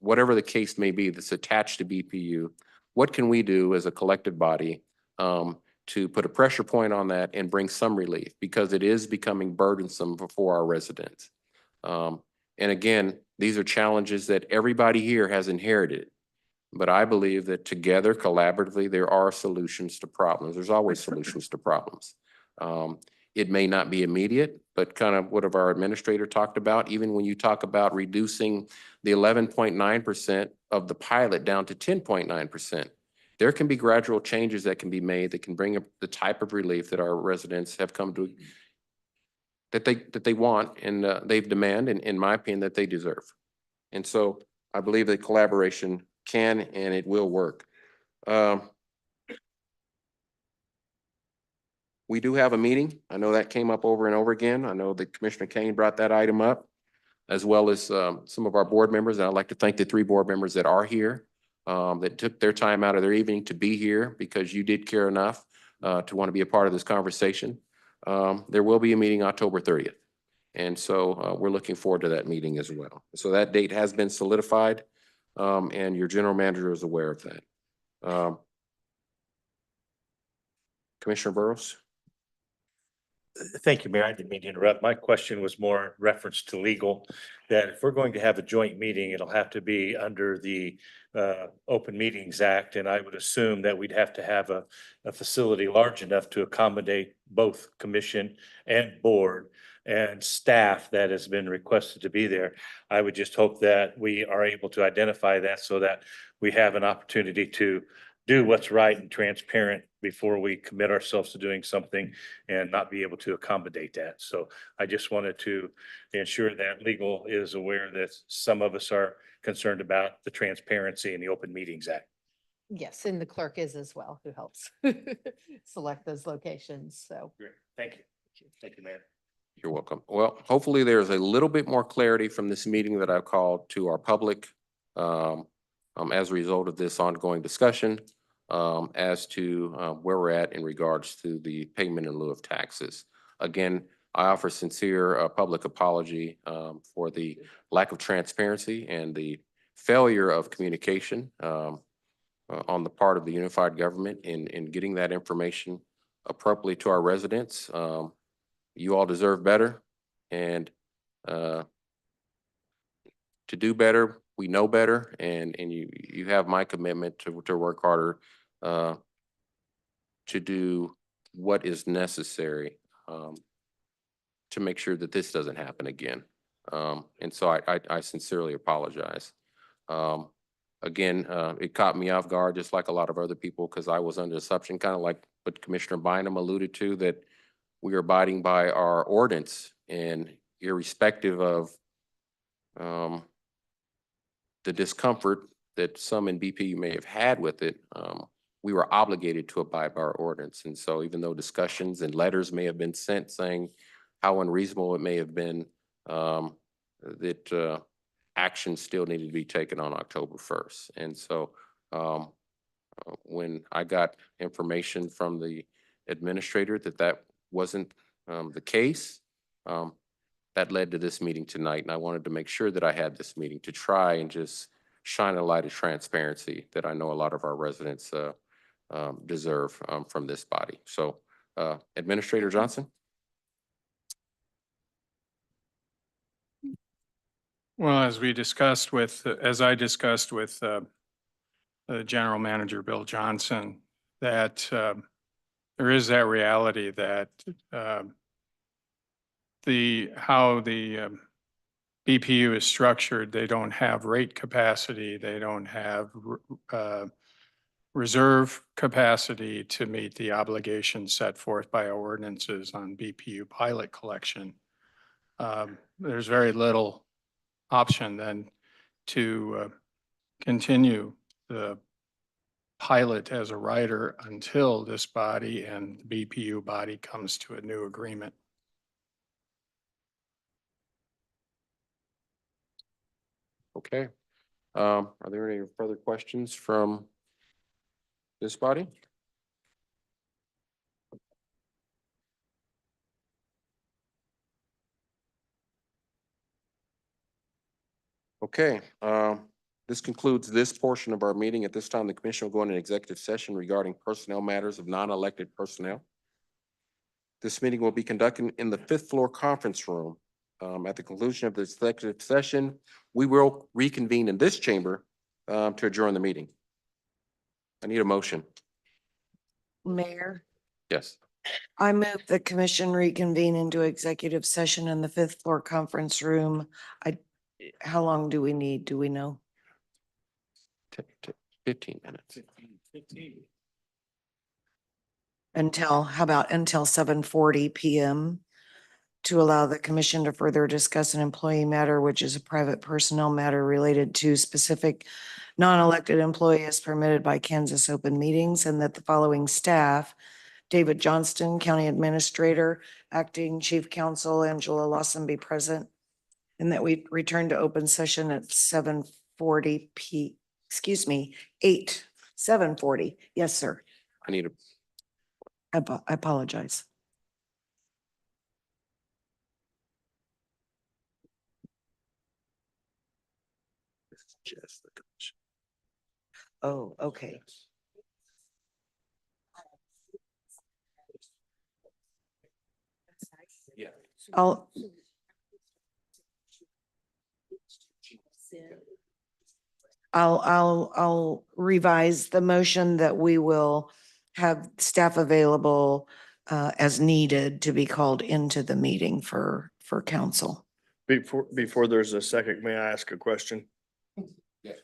whatever the case may be that's attached to BPU. What can we do as a collective body to put a pressure point on that and bring some relief, because it is becoming burdensome for our residents. And again, these are challenges that everybody here has inherited, but I believe that together, collaboratively, there are solutions to problems. There's always solutions to problems. It may not be immediate, but kind of what our administrator talked about, even when you talk about reducing the 11.9% of the pilot down to 10.9%, there can be gradual changes that can be made that can bring up the type of relief that our residents have come to, that they want and they've demanded, in my opinion, that they deserve. And so I believe that collaboration can and it will work. We do have a meeting. I know that came up over and over again. I know that Commissioner Kane brought that item up, as well as some of our board members. And I'd like to thank the 3 board members that are here, that took their time out of their evening to be here because you did care enough to want to be a part of this conversation. There will be a meeting October 30th. And so we're looking forward to that meeting as well. So that date has been solidified and your general manager is aware of that. Commissioner Burrows? Thank you, Mayor. I didn't mean to interrupt. My question was more reference to legal, that if we're going to have a joint meeting, it'll have to be under the Open Meetings Act. And I would assume that we'd have to have a facility large enough to accommodate both commission and board and staff that has been requested to be there. I would just hope that we are able to identify that so that we have an opportunity to do what's right and transparent before we commit ourselves to doing something and not be able to accommodate that. So I just wanted to ensure that legal is aware that some of us are concerned about the transparency in the Open Meetings Act. Yes, and the clerk is as well, who helps select those locations. So. Great. Thank you. Thank you, Mayor. You're welcome. Well, hopefully there's a little bit more clarity from this meeting that I've called to our public as a result of this ongoing discussion as to where we're at in regards to the payment in lieu of taxes. Again, I offer sincere public apology for the lack of transparency and the failure of communication on the part of the unified government in getting that information appropriately to our residents. You all deserve better, and to do better, we know better, and you have my commitment to work harder to do what is necessary to make sure that this doesn't happen again. And so I sincerely apologize. Again, it caught me off guard, just like a lot of other people, because I was under assumption, kind of like what Commissioner Bynum alluded to, that we are abiding by our ordinance, and irrespective of the discomfort that some in BPU may have had with it, we were obligated to abide by our ordinance. And so even though discussions and letters may have been sent saying how unreasonable it may have been, that action still needed to be taken on October 1st. And so when I got information from the administrator that wasn't the case, that led to this meeting tonight. And I wanted to make sure that I had this meeting to try and just shine a light of transparency that I know a lot of our residents deserve from this body. So Administrator Johnson? Well, as I discussed with General Manager Bill Johnson, that there is that reality that how the BPU is structured, they don't have rate capacity, they don't have reserve capacity to meet the obligations set forth by our ordinances on BPU pilot collection. There's very little option then to continue the pilot as a rider until this body and the BPU body comes to a new agreement. Okay. Are there any further questions from this body? Okay. This concludes this portion of our meeting. At this time, the commission will go into an executive session regarding personnel matters of non-elected personnel. This meeting will be conducted in the 5th floor conference room. At the conclusion of the executive session, we will reconvene in this chamber to adjourn the meeting. I need a motion. Mayor, Yes. I move the commission reconvene into executive session in the 5th floor conference room. How long do we need? Do we know? 15 minutes. How about until 7:40 PM to allow the commission to further discuss an employee matter, which is a private personnel matter related to specific non-elected employee as permitted by Kansas open meetings, and that the following staff: David Johnston, County Administrator, Acting Chief Counsel Angela Lawson be present, and that we return to open session at 7:40 7:40. Yes, sir. I need a I apologize. Just the commission. Oh, okay. Yeah. I'll revise the motion that we will have staff available as needed to be called into the meeting for council. Before there's a second, may I ask a question? Yes.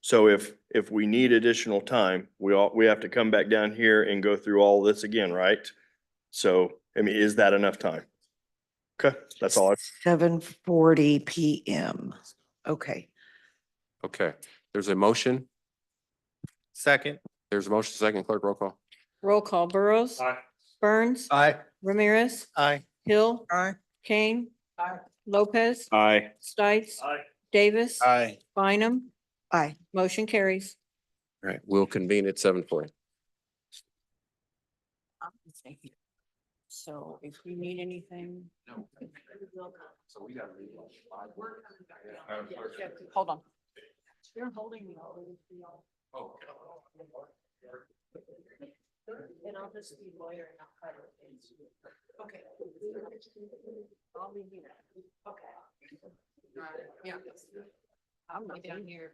So if we need additional time, we have to come back down here and go through all this again, right? So, I mean, is that enough time? Okay, that's all. 7:40 PM. Okay. Okay, there's a motion. Second. There's a motion, second, clerk, roll call. Roll call, Burrows. Burns. Aye. Ramirez. Aye. Hill. Aye. Kane. Lopez. Aye. Stites. Davis. Aye. Bynum. Aye. Motion carries. All right, we'll convene at 7:40. So if you need anything. So we got to leave. Hold on. You're holding me all Oh. And I'll just be lawyer and not cover it. Okay. I'll leave you that. Okay. Yeah. I'm not down here.